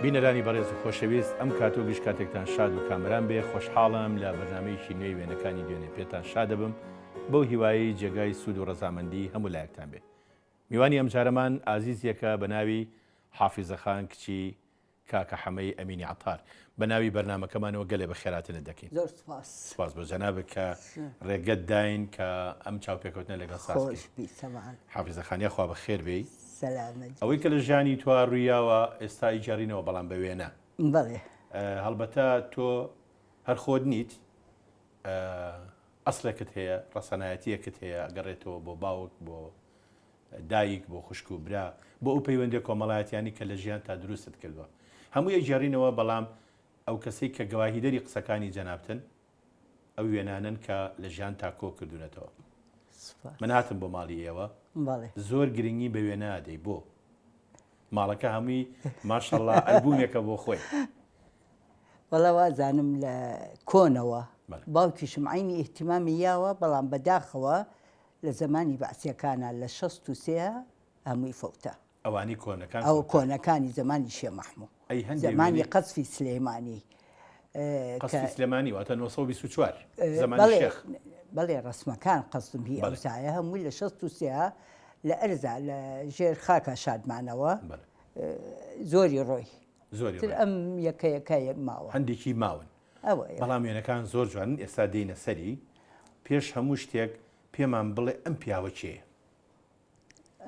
بینەرانی بەڕێز و خۆشەویست ئەم کاتۆ گشت کاتێکتان شاد و کامران بێ خۆشحاڵم لە بەرنامەیەکی نوێی وێنەکانی دوێنێ پێتان شادە بم بەو هیوایی جێگای سوود و ڕەزامەندی هەموو لایەکتان بێ. میوانی ئەم جارەمان ئازیزیەکە بە ناوی حافیزەخان کچی کاکە حەمەی ئەمینی عەتار بە ناوی بەرنامەکەمانەوە گەلێ بە خێراتنت دەکەین. زۆر سپاس بۆ جەنابێت کە ڕێگەت داین کە ئەم چاوپێکەوتنە لەگەڵ سازکەین. حافیزەخانیە خوا بە خێر بێی. ئەوەی کە لە ژیانی تۆ ڕوویاوە ئێستا ئیجارینەوە بەڵام بە وێنە. بەڵێ هەڵبەتە تۆ هەر خۆت نیت ئەسڵێکت هەیە ڕەسەنایەتیەکت هەیە ئەگەڕێتەوە بۆ باوک بۆ دایک بۆ خوشک و برا بۆ ئەو پەیوەندی کۆمەڵایەتیانی کە لە ژیان تا دروستت کردووە هەموو ئیجارینەوە بەڵام ئەو کەسەی کە گەواهیدەری قسەکانی جەنابتن ئەو وێنانن کە لە ژیان تا کۆ کردوونەتەوە. من هاتم بۆ ماڵی ئێوە زۆر گرنگی بە وێنە دەی بۆ ماڵەکە هەمووی ماشەڵڵا ئەلبومێکە بۆ خۆی. وەڵا وازانم لە کۆنەوە باوکیشم عینی ئیهتیمامی یاوە بەڵام بەداخەوە لە زمانی بەعسیەکانە لە 63 هەمووی فەوتە. ئەوانی کۆنەکان ئەو کۆنەکانی زمانی شێ مەحموود زمانی قەزفی سلێمانی قەزفی سلێمانی واتە 1924 زمانی شێخ. بەڵێ ڕسمەکان قەزم هی ئەوسایە هەمووی لە 63 لە ئەرزا لە ژێر خاکە شادمانەوە زۆری ڕۆی زۆری ئەم یەکەیەکە ماوە هەندێکی ماون بەڵام وێنەکان زۆر جوانن. ئێستا دێنە سەری پێش هەموو شتێک پێمان بڵێ ئەم پیاوە چێ؟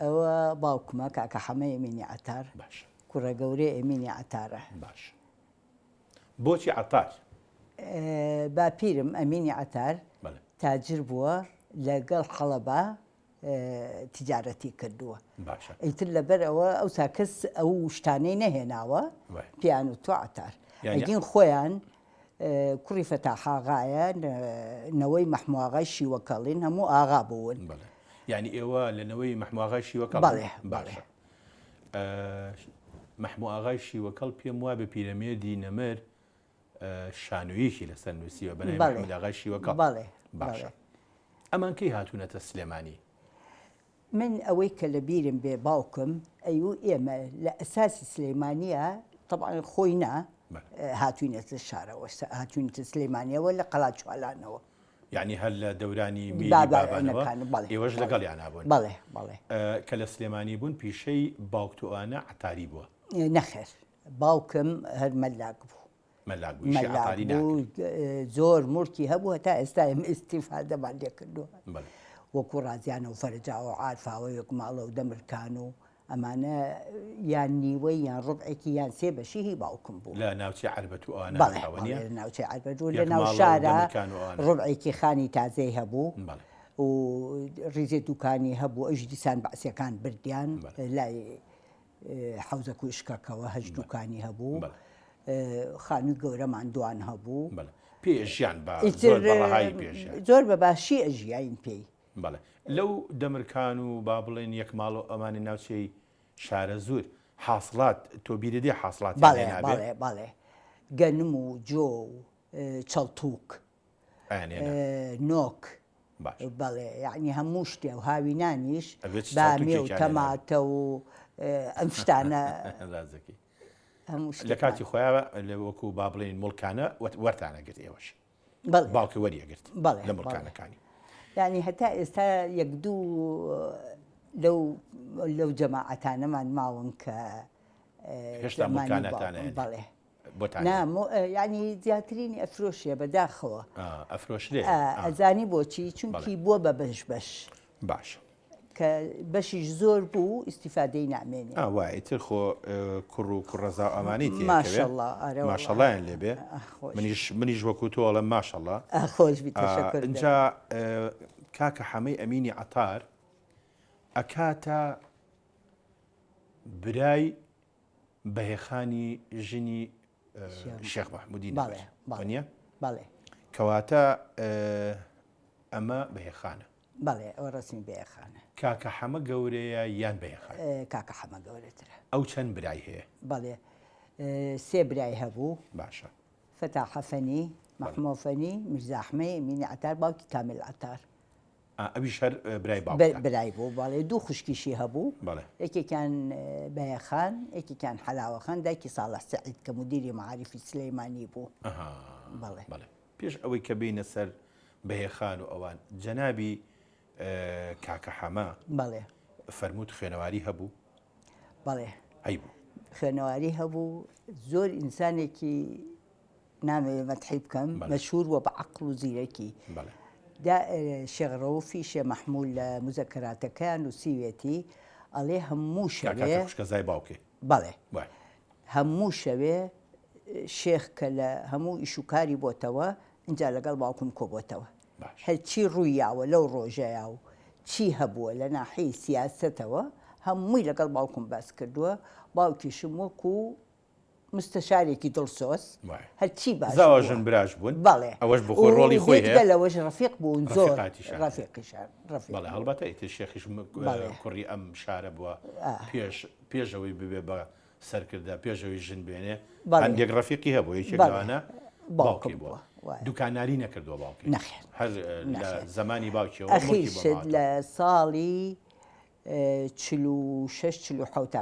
ئەوە باوکمە کاکە حەمەی ئەمینی عەتار کوڕە گەورەی ئەمینی عەتارە. باش بۆچی عەتار؟ باپیرم ئەمینی عەتار تاجر بووە لەگەڵ حەڵەبا تیجارەتی کردووە. ئیتر لەبەر ئەوە ئەوسا کەس ئەو شتانەی نەهێناوە پیان و تۆ عەتار ئەگین خۆیان کوڕی فەتاح ئاغایە نەوەی مەحموود ئاغای شیوەکەڵین هەموو ئاغا بوون. یعنی ئێوە لە نەوەی مەحموود ئاغای شیوەکەڵ؟ بەڵێ بەڵێ. مەحموود ئاغای شیوەکەڵ پێم وایە بە پیرەمێردی نەمەر شانۆیەکی لەسەر نووسیوە بەناوی مەحموود ئاغای شیوەکەڵ. بەڵێ باشە. ئەمان کەی هاتوونەتە سلێمانی؟ من ئەوەی کە لە بیرم بێ باوکم ئەیوو ئێمە لە ئەساسی سلێمانیە طبعا خۆی نا هاتوینەتە شارەوە هاتوینەتە سلێمانیەوە لە قەڵاچوالانەوە. یعنی هەر لە دەورانی میری بابانەوە ئێوەش لەگەڵیان هەبوون؟ بەڵێ بەڵێ. کە لە سلێمانی بوون پیشەی باوکتوانە عەتاری بووە؟ نەخێر باوکم هەر مەلاک بوو. مەلاک بوو زۆر مورکی هەبوو هەتا ئێستا ئێمە ئیستیفادەمان لێ کردووە وەکو ڕازیانە و فەرجاوە و عارفاوە یەک ماڵە و دەمرکان و ئەمانە یان نیوەی یان ڕوبعێکی یان سێ بەشی هی باوکم بوو لە ناوچەی عەربەت و ئەوانە. بەڵێ لە ناوچەی عەربەت و لە ناو شارە ڕوبعێکی خانی تازەی هەبوو و ڕیزێ دوکانی هەبوو ئەوش دیسان بەعسیەکان بردیان لای حەوزە کوشکەکەوە هەژ دوکانی هەبوو خانووی گەورەمان دوان هەبوو پێژیان زۆر بە باشی ئەژیاین پێی. بەڵێ لەو دەمرکان و با بڵێن یەک ماڵ و ئەمانی ناوچەی شارە زۆر حاصلات تۆ بیرەدی حاصلات؟ بەڵێ گەنم و جۆ و چەڵتووک نۆک بەڵێ یعنی هەموو شتێ و هاوینانیش بامیە و تەماتە و ئەم شتانە لە کاتی خۆیاوە لە وەکو با بڵێن مڵکانە وەرتانەگرت ئێوەش باوکی وەریەگرت لە مڵکانەکانی. یعنی هەتا ئێستا یەک دوو لەو جەماعەتانەمان ماون کە هێشتا مڵکانەتانە؟ بەڵێ ینی زیاترینی ئەفرۆشیە بەداخەوە ئەفرۆشرێ ئەزانی بۆچی چونکی بووە بە بەش باش کە بەشیش زۆر بوو ئیسیفادەی نامێنێ وایتر خۆ کوڕ و کوڕەزا ئەمانی ماشەڵڵایان لێبێ منیش وەکو تۆڵە ماشەڵڵا خۆش اینجا کاکە حەمەی ئەمینی عەتار ئەکاتە برای بەهێخانی ژنی شێخ مەحموودی نیە؟ بەڵێ کەواتە ئەمە بەهێخانە. بەڵێ ئەوە ڕسمی بەهێخانە. کاکە حەمە گەورەیە یان بەهێخان؟ کاکە حەمە گەورەترە. ئەو چەند برای هەیە؟ بەڵێ سێ برای هەبوو. باشە. فەتاح فەنی، مەحموود فەنی، میرزا ئەحمەی ئەمینی عەتار باوکی کامل عەتار. ئەویش هەر برای بوو بەڵێ دوو خوشکیشی هەبوو یەکێکیان بەیەخان یەکێکیان حەلاوەخان دایکی ساڵح سەعید کە مدیری معارفی سلەیمانی بوو. بەڵێ پێش ئەوەی کە بینە سەر بەیەخان و ئەوان جەنابی کاکە حەما بەڵێ فەرمووت خوێنەواری هەبوو؟ بەڵێ هەیبوو خوێنەواری هەبوو، زۆر ئینسانێکی نامەوێ مەدحی بکەم مەشهور وە بە عەقڵ و زیرەکی. شێخ ڕەوفی شێ مەحموود لە مزەکەراتەکەیان نووسیوێتی ئەڵێ هەموو شەوێ خوشکەزای باوکێ بەڵێ هەموو شەوێ شێخ کە لە هەموو ئیشوکاری بۆتەوە اینجا لەگەڵ باوکم کۆبۆتەوە هەرچی ڕوویاوە لەو ڕۆژەیە و چی هەبووە لە ناحەی سیاسەتەوە هەمووی لەگەڵ باوکم باس کردووە. باوکیشم وەکو مستەشارێکی دڵسۆز هەرچی باشژن براش بوون بەڵێ ئەوەش بخۆ ڕۆڵی خۆی لەوەش ڕەفیق بوون زۆر ڕەفیقیشان بەڵێ هەڵبەتە ئیتر شێخیش کوڕی ئەم شارە بووە پێشەوەی ببێ بە سەرکردە پێشەوەی ژن بێنێ هەندێک ڕەفیقی هەبوو یەکێک لەوانە باوکی بووە دوکاناری نەکردووە باوکی هەر لە زمانی باوکیەوە لە ساڵی 46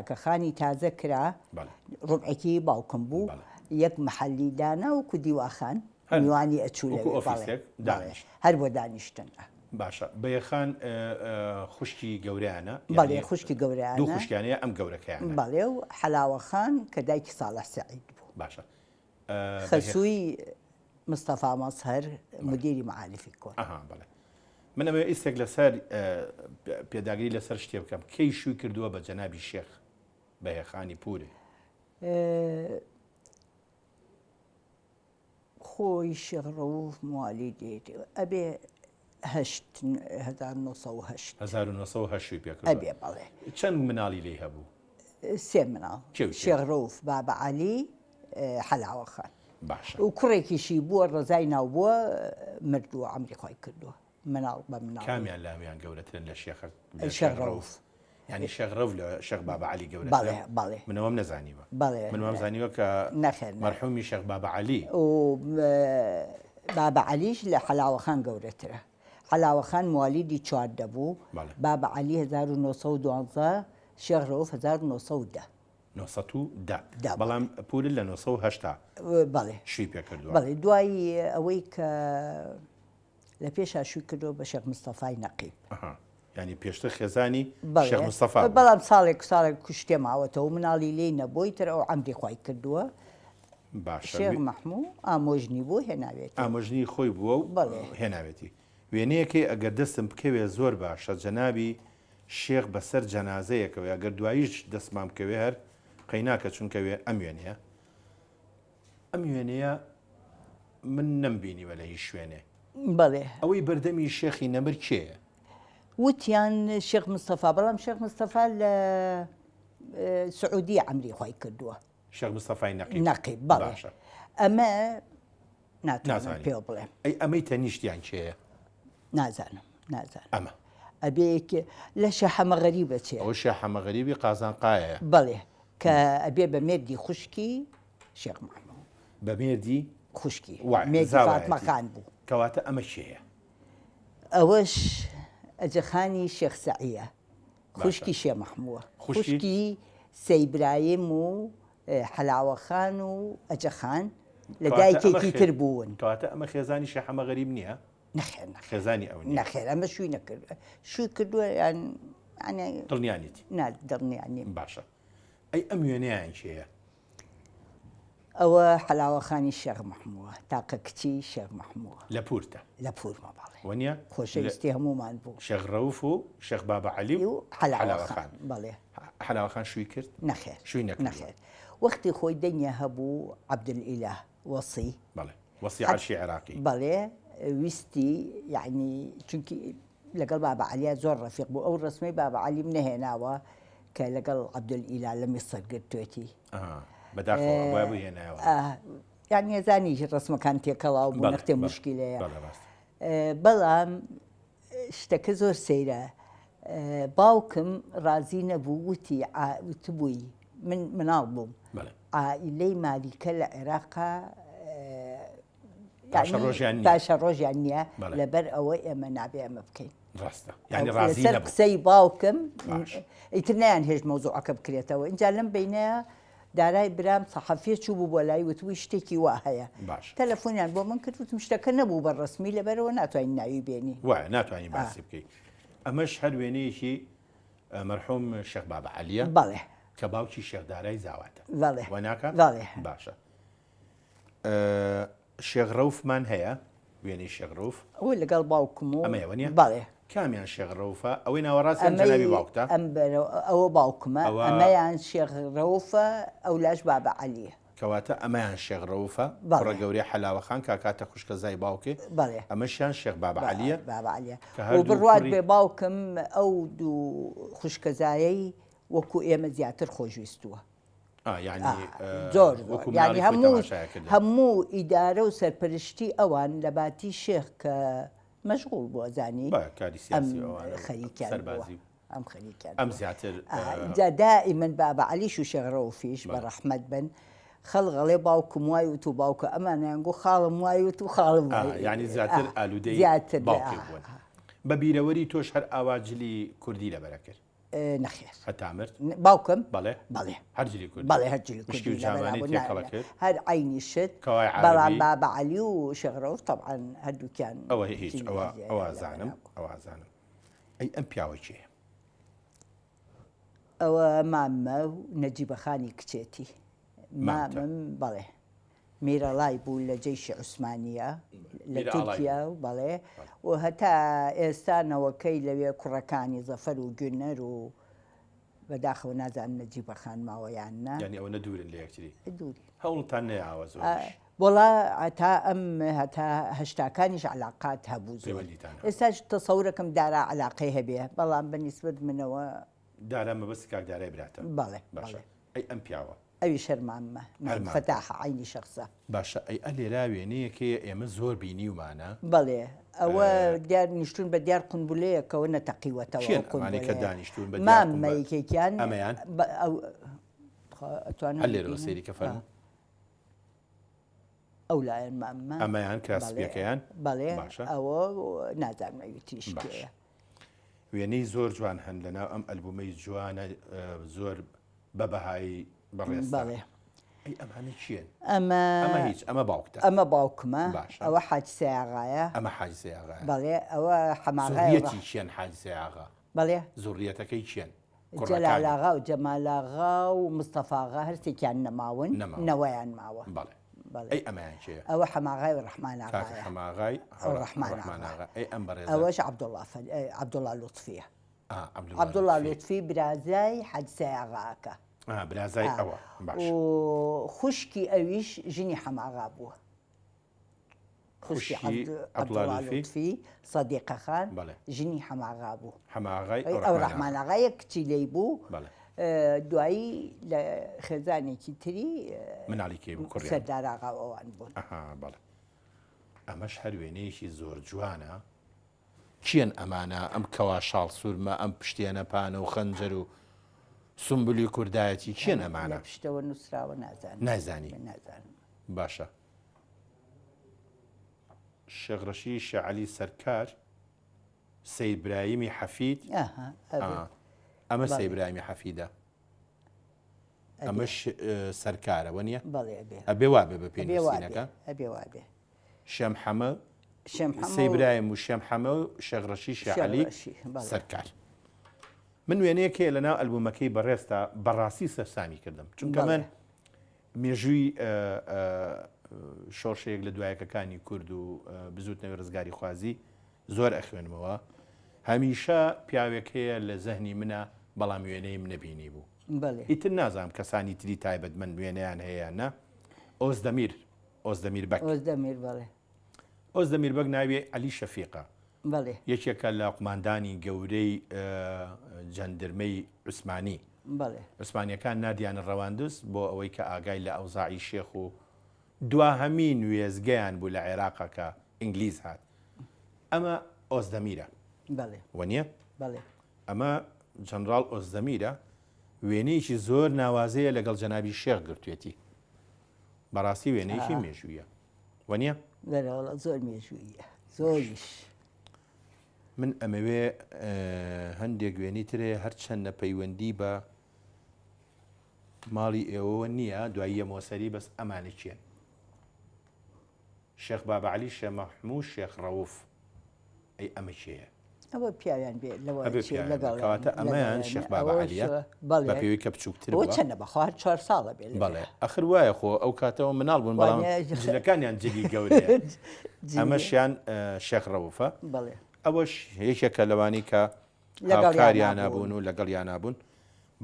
کە خانی تازە کرا ڕوبعێکی باوکم بوو یەک محەلی دانا وکو دیواخان میوانی ئەچوو هەر بۆ دانیشتن. باشە بەیەخان خوشکی گەورەیانە بەڵێ خوشکی گەورەیانە دوو خوشکیانەیە ئەم گەورەکەیان بەڵێ و حەلاوەخان کە دایکی ساڵح سەعید بوو. باشە خەسووی مستەفا مەزهەر مدیری معارفی کۆن. بەڵێ من ئەمە ئیسێک لەسەر پێداگری لەسەر شتێ بکەم کەی شووی کردووە بە جەنابی شێخ بەیەخانی پورێ؟ خۆی شێخ ڕەوف موالیدێت ئەبێ 1970 پێکرد ئەبێ بەڵێ. چەند مناڵی لێ هەبوو؟ 3 مناڵ شێخ ڕەوف بابە عەلی حەلاوەخان باشە و کوڕێکیشی بووە ڕزای ناو بووە مردووە عەمری خۆی کردووە مناڵ بە مناڵ. کامیان لامیان گەورەترن لە شێخ ڕەوف؟ ینی شێخ ڕەوف لە شێخ بابە عەلی گەورەترە؟ بەڵێ منەوەم نەزانیوە. بەڵێ منەوەم زانیوە کە مەرحومی شێخ بابە عەلی و بابە عەلیش لە حەلاوەخان گەورەترە. حەلاوەخان موالیدی 14 بوو بابە عەلی 1912 شێخ ڕەوف 1910 بەڵام پورە لە 1970 بەڵێ شووی پێکردووە. بەڵێ دوایی ئەوەی کە لە پێشا شووی کردەوە بە شێخ مستەفای نەقیب ینی پێشتر خێزانی شێخ مستەفا بەڵام ساڵێک کوشتێ ماوەتەوە مناڵی لێی نەبووی تر ئەو عەمری خۆی کردووە. شێخ مەحموود ئامۆژنی بوو هێناوێتی ئامۆژنی خۆی بووە و هێناوێتی. وێنەیەکی ئەگەر دەستم بکەوێ زۆر باشە جەنابی شێخ بەسەر جەنازەیەکەوە ئەگەر دواییش دەستمان بکەوێ هەر قەیناکە چونکەوێ ئەم وێنەیە من نەمبینیوە لە هیچ شوێنێ. بەڵێ ئەوەی بەردەمی شێخی نەمر کێیە؟ وتیان شێخ مستەفا بەڵام شێخ مستەفا لە سعودی عەمری خۆی کردووە. شێخ مستەفای نەقیب بەڵێ ئەمە ناتوانم پێ بڵێم. ئەمەی تەنیشتیان کێیە؟ نازانم ئەمە ئەبێ لە شەحەمە غەریبە چێ؟ ئەو شەحەمە غەریبی قازانقایە؟ بەڵێ کە ئەبێ بە مێردی خوشکی شێخ مەحموود بە مێردی خوشکی مێردی فاتمەخان بوو. کەواتە ئەمە کێیە؟ ئەوەش ئەجەخانی شێخ سەعیە خوشکی شێخ مەحمووە خوشکی سەیبراهیم و حەلاوەخان و ئەجەخان لە دایکێکی تر بوون. کەواتە ئەمە خێزانی شەحەمە غەریب نییە؟ نەخێر خێزانی ئەو نەخێر ئەمە شووی نەکرد شووی کردووە یان دڵنیانیتی دڵنیانی باشە. ئەی ئەم وێنەیان کێیە؟ ئەوە حەلاوەخانی شێخ مەحموودە تاقە کچی شێخ مەحموودە لە پورتە لە پورمە بەڵێ وەنیە خۆشەویستی هەمومان بوو. شێخ ڕەوف و شێخ بابە عەلی و حەلاوەخان بەڵێ حەلاوەخان شووی کرد؟ نەخێر شووی نەخێر وەختی خۆی دەنگە هەبوو عەبدولئیلاه وەسی بەڵێ وەسی عەرشی عێراقی بەڵێ ویستی یعنی چونکی لەگەڵ بابە عەلیە زۆر ڕەفیق بوو ئەو ڕسمەی بابە عەلیم نەهێناوە کە لەگەڵ عەبدولئیلاه لە میسر گرتوێتی بەداخەوە بۆ هێنایەوە یعنی ێزانی ڕسمەکان تێکەڵاو بوو نەختێ مشکیلەیە. بەڵام شتەکە زۆر سەیرە باوکم ڕازی نەبوو وتبووی من مناڵ بووم عائیلەی مالیکە لە عێراقا پاشە ڕۆژیان نییە لەبەر ئەوەی ئێمە نابێ ئەمە بکەین ڕاستە یعنی ڕازی لەسەر نەبوو قسەی باوکم ئیترنیان هێز مەوزوعەکە بکرێتەوە اینجا لەم بینەیە دارای برام سەحەفیە چوو بوو بۆ لای وتوی شتێکی وا هەیە تەلەفۆنیان بۆ من کرد وتم شتەکە نەبوو بە ڕسمی لەبەرەوە ناتوانین ناوی بێنی وایە ناتوانین باسی بکەیت ئەمەش هەر وێنەیەکی مەرحوم شێخ بابە عەلیە بەڵێ کە باوکی شێخدارای زاواتە بەڵێ وەناکە باشە شێخ ڕەوفمان هەیە وێنەی شێخ ڕەوف ئەوەی لەگەڵ باوکم و ئەمەیە وەنیە بەڵێ کامیان شێخ ڕەوفە ئەوەی ناوەڕاستیان جەنابی باوکتە ئەوە باوکمە ئەمەیان شێخ ڕەوفە ئەو لاش بابە عەلیە کەواتە ئەمەیان شێخ ڕەوفە کوڕە گەورەی حەلاوەخان کاکاتە خوشکە زای باوکێ بەڵێ ئەمەشیان شێخ بابە عەلیە بابە عەلیە و بڕوات بێ باوکم ئەو دوو خوشکەزایەی وەکو ئێمە زیاتر خۆشویستووە یعنی زۆر ینی هەموو ئیدارە و سەرپەرشتی ئەوان لە باتی شێخ کە مەشغوڵ بووە زانی سەربازی ئەم خەریکیان ئەم زیاتر جا دائیمەن بابە عەلیش و شێخ ڕەوفیش بە ڕەحمەت بن خەڵغەڵێ باوکم وای و تو باوکە ئەمانیان گو خاڵم وای و تو خاڵم ینی زیاتر ئالوودەی باوکی بوون بە بیرەوەری تۆش هەر ئاواجلی کوردی لەبەرە کرد نەخێر هەتامرد باوکم بەڵێ بەڵێ هەرجلی کورد بەڵێ هەرجلی کوردی جوانی تێکەڵە کرد هەر عینی شت بەڵام بابە عەلی و شێخ ڕەوف تەبعاً هەردووکیان ئەوە هیچ ئەوە زانم ئەی ئەم پیاوە چێە ئەوە مامە و نەجیبەخانی کچێتی مامم بەڵێ میرەڵای بوو لە جەیشی عوسمانیە لە تورکیا و بەڵێ و هەتا ئێستانەوەکەی لەوێ کوڕەکانی زەفەر و گونەر و بەداخەوە نازانم نەجیبەخان ماوەیان نا ینی ئەوە نەدورن لە یەکتری دووری هەوڵتان نەیاوە زۆر وڵا هەتا ئەم هەتا هەشتاکانیش عەلاقات هەبوو زۆر ئێستاش تەسەورەکەم دارا عەلاقەی هەبێ بەڵام بەنیسبەت منەوە دارا مەبەستی کاکدارای براتە بەڵێ باشە ئەی ئەم پیاوە ئەوی شەرماممە فەتاح عینی شخصە باشە ئەی ئەلێرا وێنەیەکێ ئێمە زۆر بینی ومانە بەڵێ ئەوە دیار نیشتون بە دیار قونبولەیەکەوە نەتەقیوەتەوە کە دانیشتون بە مامەیەکێکیان ئەمەیان هەر لێرەوە سەیری کە فەرموو ئەو لایەن مامە ئەمەیان کراسپیەکەیان بەڵێ ئەوە نازانمەوی تریشکەیە وێنەی زۆر جوان هەن لەناو ئەم ئەلبومەی جوانە زۆر بەبەهایی بەڕێز ئەمانە چیان ئەمە هیچ ئەمە باوکتە ئەمە باوکمە ئەوە حاج سیاغایە ئەمە حاج سیاغایە بەڵێ ئەوە حەماغایەتی چیان حاج سیاغا بەڵێ زوڕیەتەکەی چیان جەلالاغا و جەمالاغا و مستەفاغا هەرسێکیان نەماون نەوەیان ماوە بەڵێ ئەی ئەمایان چیە ئەوە حەماغای و ڕەحماناغایە حەماغای ڕەحماناغا ئەی ئەم بەڕێز ئەوەش عەبدوڵڵا لوتفیە عەبدوڵڵا لوتفی برازای حاج سیاغاکە برازای ئەوە و خوشکی ئەویش ژنی حەماغا بووە خوشکی عەبدوڵڵا لوتفی سەدیقەخان ژنی حەماغا بوو ئەو ڕەحماناغایە کچی لێی بوو دوایی لە خێزانێکی تری مناڵی بوو سەرداراغا ئەوان بوون بەڵێ ئەمەش هەر وێنەیەکی زۆر جوانە چیان ئەمانە ئەم کەوا شاڵ سوورمە ئەم پشتیانە پانە و خەنجەر و سمبولی کوردایەتی چیان ئەمانە پشتەوە نووسراوە نازانی باشە شێخ شەعەلی سەرکار سەید برایمی حەفید ئەمە سەید برایمی حەفیدە ئەمەش سەرکارە وەنیە ئەبێ وابێ بە پێنووسینەکە شەم حەمە سەید برایم و شەم حەمە و شێخ شەعەلی سەرکار من وێنەیەکێ لەناو ئەلبومەکەی بەڕێستا بەڕاستی سەرسامی کردم چونکە من مێژووی شۆڕشەیەک لە دوایەکەکانی کورد و بزوتنەوەی ڕزگاری خوازی زۆر ئەخوێنمەوە هەمیشە پیاوێک هەیە لە زەهنی منە بەڵام وێنەی منە بینی بوو ئیتر نازانم کەسانی تری تایبەتمەند وێنەیان هەیە نە ئۆزدەمیر بەک ئۆزدەمیر بەک ناوێ عەلی شەفیقە یەکێکە لە قوماندانی گەورەی جەندرمەی عوسمانی عوسمانیەکان نادیانە ڕەواندوست بۆ ئەوەی کە ئاگای لە ئەوزاعی شێخ و دواهەمین وێزگەیان بوو لە عێراقا کە ئینگلیز هات ئەمە ئۆزدەمیرە وەنیە ئەمە جەنرال ئۆزدەمیرە وێنەیەکی زۆر ناوازەیە لەگەڵ جەنابی شێخ گرتوێتی بەڕاستی وێنەیەکی مێژوویە وەنیە زۆر مێژوویە زۆریش من ئەمەوێ هەندێک وێنی ترێ هەرچەندە پەیوەندی بە ماڵی ئێوە نییە دوایی ئەمۆسەری بەس ئەمانە چیان شێخ بابعلی شێخ مەحموود شێخ ڕەوف ئەی ئەمە چیە ئەوە پیاویان بێت لەگەڵکەواتە ئەمەیان شێخ بابعلیە بە پێوی کە بچووکتر چەندە بەخوا 4 ساڵە بێت بەڵێ ئەخر وایە خۆ ئەو کاتەوە مناڵ بوون بەڵام جلەکانیان جلی گەورەیە ئەمەشیان شێخ ڕەوفە ئەوەش یەکێکە لەوانی کە هاوکاریان نابوون و لەگەڵیان نابوون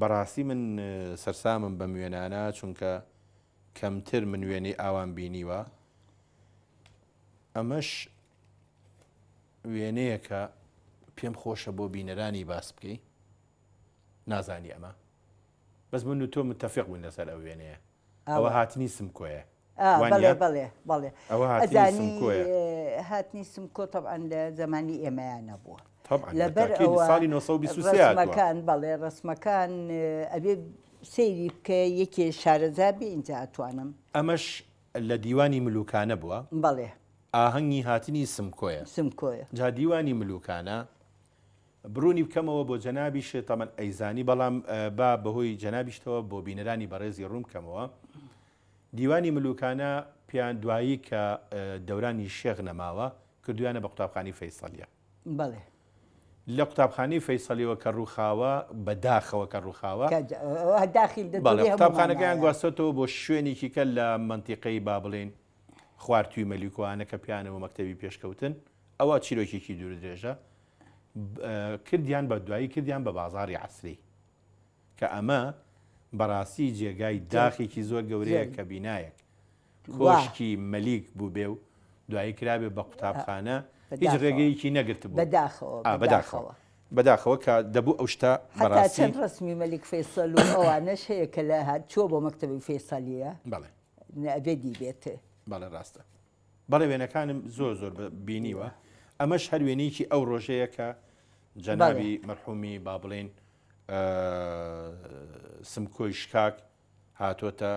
بەڕاستی من سەرسامم بە وێنانە چونکە کەمتر من وێنەی ئاوان بینیوە ئەمەش وێنەیە کە پێم خۆشە بۆ بینەرانی باس بکەی نازانی ئەمە بەس من و تۆ متتەفق بوون لەسەر ئەو وێنەیە ئەوە هاتنی سمکۆیە بەڵێ ئەوە هاتنی هاتنی سمکۆ طبعاً لە زمانی ئێمەیان نەبووە لەبەر ساڵی 1920 بەڵێ ڕسمەکان ئەبێ سەیری بکە یەکێ شارەزابی اینجا ئەتوانم ئەمەش لە دیوانی ملوکانە بووە بەڵێ ئاهەنگی هاتنی سمکۆیە جا دیوانی ملوکانە برونی بکەمەوە بۆ جەنابیش تەمەن ئەیزانی بەڵام با بەهۆی جەنابیشتەوە بۆ بینەرانی بەڕێزی ڕوون بکەمەوە دیوانی ملوکانە پیان دوایی کە دەورانی شێخ نەماوە کردویانە بە قوتابخانی فەیسەڵیە بەڵێ لە قوتابخانی فەیسەڵیەوە کە ڕووخاوە بەداخەوە کە ڕووخاوە قوتابخانەکەیان گواستەوە بۆ شوێنێکی کە لە منتیقەی با بڵێن خواردتوی مەلیکوانە کە پیانەوە مەکتەبی پێشکەوتن ئەوە چیرۆکێکی دوور درێژە کردیان بە دوایی کردیان بە بازاری عەسری کە ئەمە بەڕاستی جێگای داخێکی زۆر گەورەیە کە بینایەک کۆشکی مەلیک بوو بێ و دوایی کرابێ بە قوتابخانە هیچ ڕێگەیەکی نەگرت بوو بەداخەوە کە دەبوو ئەو شتا بەڕاستی چەند ڕسمی مەلیک فەیسەڵ و ئەوانەش هەیە کە لە هات چۆ بۆ مەکتەبی فەیسەڵیە بەڵێ نەبێدی بێتێ بەڵێ ڕاستە بەڵێ وێنەکانم زۆر بینیوە ئەمەش هەر وێنەیەکی ئەو ڕۆژەیە کە جەنابی مەرحومی با بڵێن سمکۆی شکاک هاتوۆتە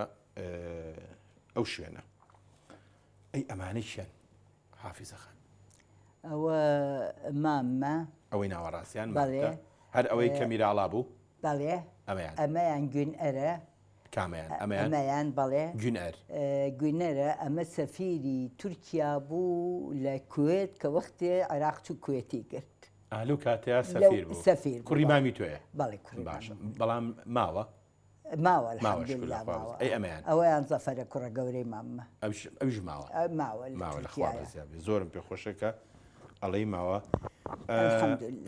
ئەو شوێنە ئەی ئەمانەیان حافیزەخان ئەوە مامە ئەوەی ناوەڕاستیان هەر ئەوەی کەمیراڵا بوو بەڵێ ئەمەیان گوێن ئەرە کامیان ئەمەیان بەڵێ گوێنەرە ئەمە سەفیری تورکیا بوو لە کوێت کە وەختێ عێراق چوو کوێتی کرد ئالو کاتەیە سەفیر بوو سەفیر کوڕی مامی تۆیە بەڵێ باشە بەڵام ماوە ئەوەیان زەفەرە کوڕە گەورەی مامە ئەوش ماوە لە خوارزیابێ زۆرم پێخۆشەکە ئەڵەی ماوە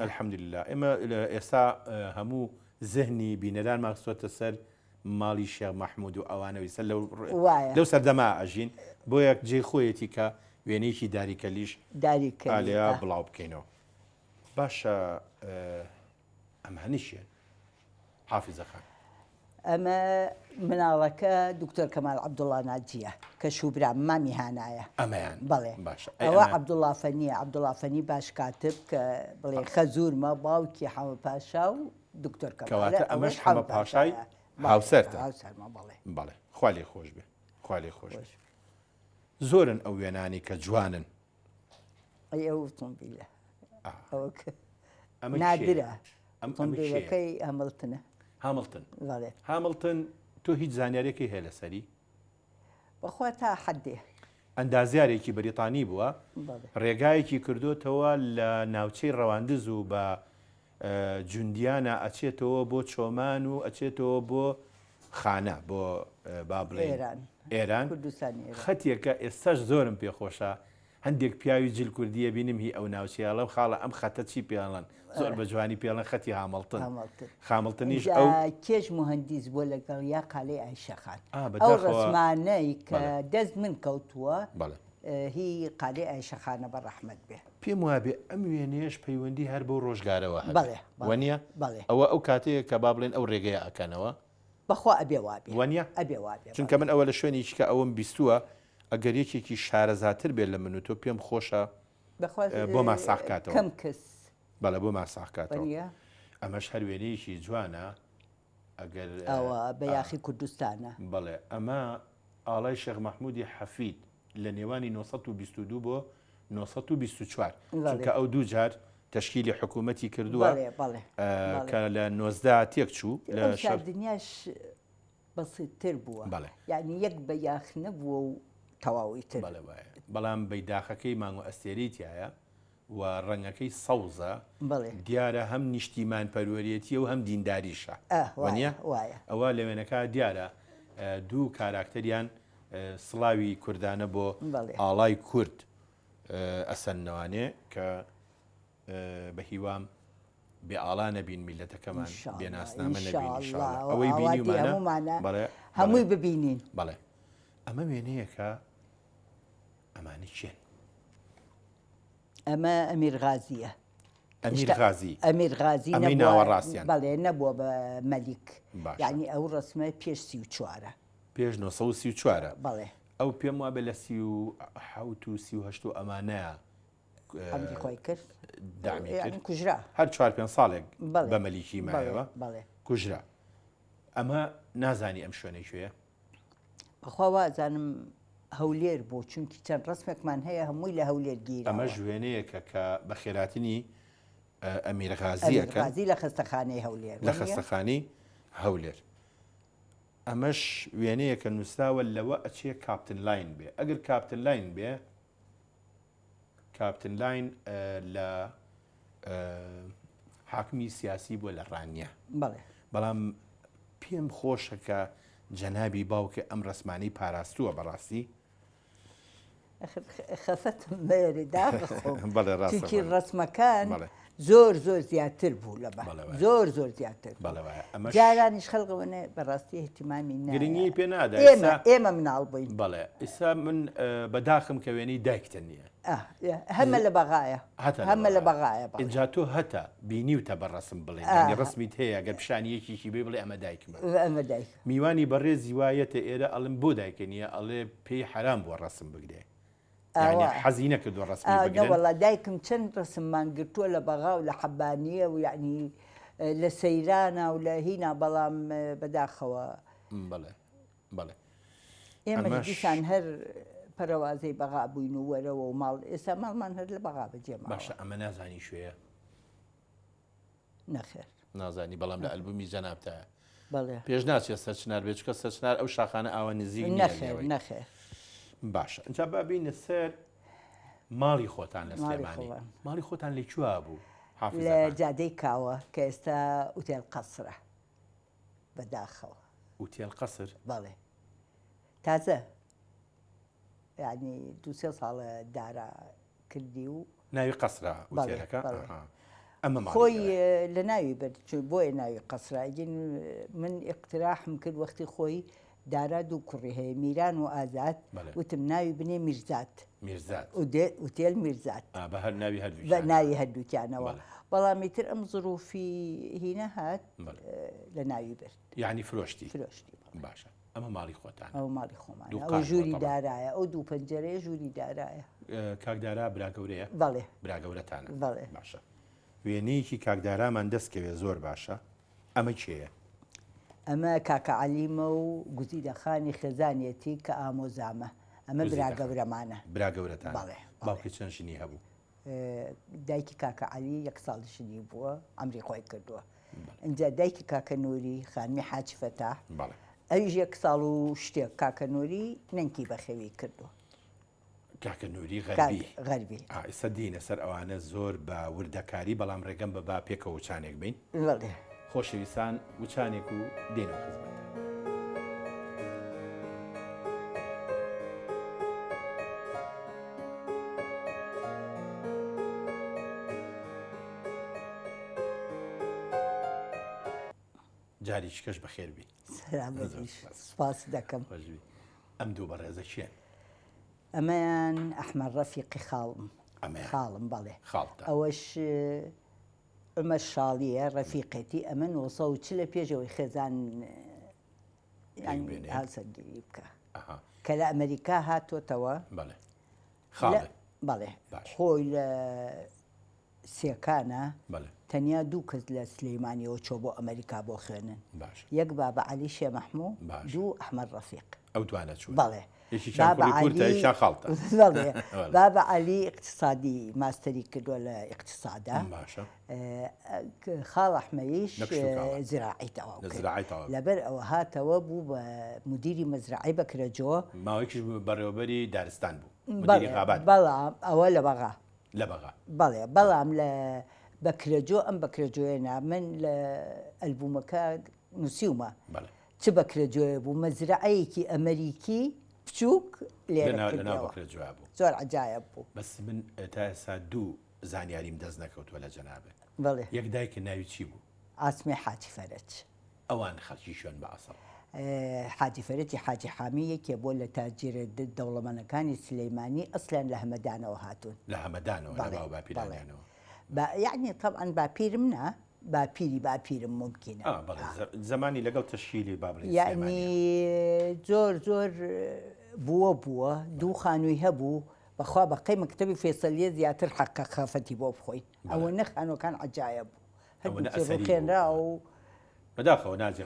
ئەلحەمدوللا ئێمە ئێستا هەموو زەهنی بینەران ماخستۆتە سەر ماڵی شێخ مەحموود و ئەوانەوەی سەر لەو سەردەما ئەژین بۆ یەک جێ خۆیەتی کە وێنەیەکی داریکەلیش ئالیا بڵاو بکەینەوە باشە ئەمانیشیە حافیزەخان ئەمە مناڵەکە دکتۆر کەمال عەبدوڵڵا ناجیە کە شوبرا مامی هانایە ئەمەیان بەڵێ ئەوە عەبدوڵڵا فەنیە عەبدوڵڵا فەنی باش کاتب کە بڵێ خەزوورمە باوکی حەمە پاشا و دکتۆر کەواتە ئەمەش حەمە پاشای هاوسەرتە بەڵێ خوا لێ خۆش بێ خوا لێ خۆش زۆرن ئەو وێنانی کە جوانن ئەوتۆمبیلە نادرە ئەمەکەی هەمڵتنە هامڵتن تۆ هیچ زانیارێکی هەیە لەسەری بەخوا تا حەدێ ئەندازیارێکی بەریتانی بووە ڕێگایەکی کردوتەوە لە ناوچەی ڕەواندز و بە جوندیانە ئەچێتەوە بۆ چۆمان و ئەچێتەوە بۆ خانە بۆ با بڵێن ئێران خەتێکە ئێستاش زۆرم پێخۆشە هەندێک پیاوی جل کوردیە بینم هی ئەو ناوچیاڵەم خاڵە ئەم خەتە چی پێڵەن زۆر بە جوانی پێڵەن خەتی هامڵتن خامڵتنیش ئەو کێش مهندیس بۆ لەگەڵ یا قالەی ئایشەخان ئەو ڕسمانەی کە دەست من کەوتووە هی قالەی ئایشەخانە بە ڕەحمەت بێ پێم وابێ ئەم وێنەیەش پەیوەندی هەر بۆ ڕۆژگارەوە وەنیە ئەوە ئەو کاتەیە کە با بڵێن ئەو ڕێگەیە ئەکەنەوە بەخوا ئەبێ وابێ وەنیە ئەبێ وابێ چونکە من ئەوە لە شوێنی کە ئەوم بیستووە ئەگەر یەکێکی شارەزاتر بێت لە من و تۆ پێم خۆشە بۆ ماساحکاتەوە کەم کەس بەڵێ بۆ ماساحکاتەوە ئەمەش هەر وێنەیەکی جوانە ئەگەر ئەوە بە یاخی کوردستانە بەڵێ ئەمە ئاڵای شێخ مەحموودی حەفید لە نێوانی 1922 بۆ 1924 چونکە ئەو دوو جار تشکیلی حکوومەتی کردووە کە لە 19 تێک چوو لە دنیاش بەسیتر بووە یعنی یەک بە یاخ نەبووە و تەواوی تر بەڵام بەیداخەکەی مانگ و ئەستێریتیایە و ڕەنگەکەی سەوزە دیارە هەم نیشتیمان پەروەریەتیە و هەم دینداریشە وانە ئەوە لە وێنەکە دیارە دوو کاراکتەریان سڵاوی کوردانە بۆ ئاڵای کورد ئەسەنەوانێ کە بە هیوام بێ ئاڵا نەبین میلەتەکەمان بێناسنامە نەبین ئەوەی بینیمانە هەمووی ببینین بەڵێ ئەمە وێنەیەکە ئەمانی چێن ئەمە ئەمیر غازیە ئەمیر غازی ناوەڕاستیان بەڵێ نەبووە بە مەلیک یعنی ئەو ڕسمە پێش 34 پێش 1934 بەڵێ ئەو پێم وابێ لە 37 و 38 ئەمانەیە خۆی کرد دامی کرد کوژرا هەر 4-5 ساڵێک بە مەلیکی مایەوە کوژرا ئەمە نازانی ئەم شوێنەی کوێیە بەخوا وازانم هەولێر بۆ چونکی چەند ڕسمێکمان هەیە هەمووی لە هەولێر گیرەوە ئەمە ژوێنەیەکە کە بە خێراتنی ئەمیر غازیەکە لە خستەخانەی هەولێر لە خستەخانەی هەولێر ئەمەش وێنەیەکە نووسراوە لەوە ئەچێ کاپتن لاین بێ ئەگەر کاپتن لاین بێ کاپتن لاین لە حاکمی سیاسی بۆ لە ڕانیە بەڵام پێم خۆشە کە جەنابی باوکە ئەم ڕسمانەی پاراستووە بەڕاستی خەفەتم بێریدا چونکی ڕسمەکان زۆر زیاتر بوو لە زۆر زیاتر جارانیش خەڵقەوەنێ بەڕاستی احتیمامی گرنگی پێ نادا ئێمە مناڵ بووین بەڵێ ئێستا من بەداخم کە وێنەی دایکتە نییە هەمە لە بەغایە هەمە لە بەغایە اینجا تۆ هەتا بینیوتە بەڕسم بڵێ ڕسمیت هەیە گەر پیشانیەکیشی بێ بڵێ ئەمە دایکمە میوانی بەڕێز زیوایەتە ئێرە ئەڵم بۆ دایکە نییە ئەڵێ پێی حرام بۆ ڕسم بگرێ حەزی نەکردو ڕسمی بگرێن وەڵا دایکم چەند ڕسممان گرتووە لە بەغا و لە حەبانیە و یعنی لە سەیرانە و لە هینا بەڵام بەداخەوە بەڵێ ئێمە دیسان هەر پەرەوازەی بەغا بووین و وەرەوە و ماڵ ئێستا ماڵمان هەر لە بەغا بەجێمە باشە ئەمە نازانی شوێیە نەخێر نازانی بەڵام لە ئەلبومی جەنابتایە بەڵێ پێش ناچێت سەرچنار بێت چکە سەرچنار ئەو شاخانە ئاوە نزیک نەخێر باشە اینجا بابینە سەر ماڵی خۆتان لە سلێمانی ماڵی خۆتان لەکوێ بوو لە جادەی کاوە کە ئێستا ئوتێل قەسرە بەداخەوە ئوتێل قەسر بەڵێ تازە یعنی 2-3 ساڵە دارا کردی و ناوی قەسرە وتێلەکە ئەمە خۆی لە ناوی بەر بۆیە ناوی قەسرا من اقتراحم کرد وەختی خۆی دارا دوو کوڕی هەیە میران و ئازاد وتم ناوی بنێ میرزات وتێل میرزات ناوی هەردووکیانەوە بەڵامی تر ئەم زروفی هینە هات لە ناوی برد یعنی فرۆشتی باشە ئەمە ماڵی خۆتان ئەو ماڵی خۆمان ئەو ژووری دارایە ئەو دوو پەنجەرەیە ژووری دارایە کاکدارا براگەورەیە بەڵێ براگەورەتانە بەڵێ باشە وێنەیەکی کاکدارامان دەستکەوێ زۆر باشە ئەمە کێیە ئەمە کاکە عەلیمە و گوزیدەخانی خێزانێتی کە ئامۆزامە ئەمە براگەورەمانە براگەورەتان باوکی چەند ژنی هەبوو دایکی کاکە عەلی 1 ساڵ ژنی بووە ئەمری خۆی کردووە اینجا دایکی کاکە نووری خانمی حاج فەتاح ئەویش 1 ساڵ و شتێک کاکە نووری نەنکی بەخێوی کردووە کاکە نووری غەربی ئێستا دینە سەر ئەوانە زۆر بە وردەکاری بەڵام ڕێگەم بە با پێکە وچانێک بین خۆشەویستان وچانێک و دێنەوە خزمەت جاریش کەش بەخێر بی سپاس دەکەم ئەم دوو بەڕێزە چیان ئەمەیان ئەحمەد ڕەفیقی خاڵم بەڵێ ئەوەش ئەمە شاڵیە ڕەفیقێتی ئەمە 1940 لە پێشەوەی خێزان هەڵسەرگیری بکە کە لە ئەمریکا هاتۆتەوە بەڵێ خۆی لە سێکانە تەنیا دوو کەس لە سلەیمانیەوە چۆ بۆ ئەمریکا بۆ خوێنن باش یەک بابە عەلی شێ مەحموود باش دوو ئەحمەد ڕەفیق ئەو دوانە چوون بەڵێ بابە عەلی خاڵتە بەڵێ بابە عەلی اقتصادی ماستەری کردووە لە اقتصادا باشە خاڵ ئەحمەدیش زراعیتەوە لەبەر ئەوە هاتەوە بوو بە مدیری مەزرعی بە کرەجۆ ماوەیەکیش بەڕێوەبەری دارستان بوو بەڵام ئەوە لە بەغا لە بەغا بەڵێ بەڵام لە بەکرەجۆ ئەم بەکرەجۆیەنا من لە ئەلبومەکە نووسیومە چ بەکرەجۆیە بوو مەزرعەیەکی ئەمریکی بچووک لێرە زۆر عجایب بوو بەس من تا ئێستا دوو زانیاریم دەست نەکەوتووە لە جەنابێ بەڵێ یەک دایکە ناوی چی بوو ئاسمێ حاجی فەرەج ئەوان خەڵکی شوێن بە ئەسڵ حاجی فەرەجی حاجی حامیەکێ بۆ لە تاجیرە دەوڵەمەندەکانی سلەیمانی ئەسڵیان لە هەمەدانەوە هاتوون لە هەمەدانەوە لە باپیرانەوە یعنی طبعا باپیرم نا باپیرم ممکنە زمانی لەگەڵ تەشکیلی بابڕی یعنی زۆر بووە دوو خانووی هەبوو بەخوا بەقەی مەکتەبی فێسەلیە زیاتر حەقە خافەتی بۆ بخۆین ئەوە نەخانەکان عجایب بوو هەرخێنرا و بەداخەوە نازی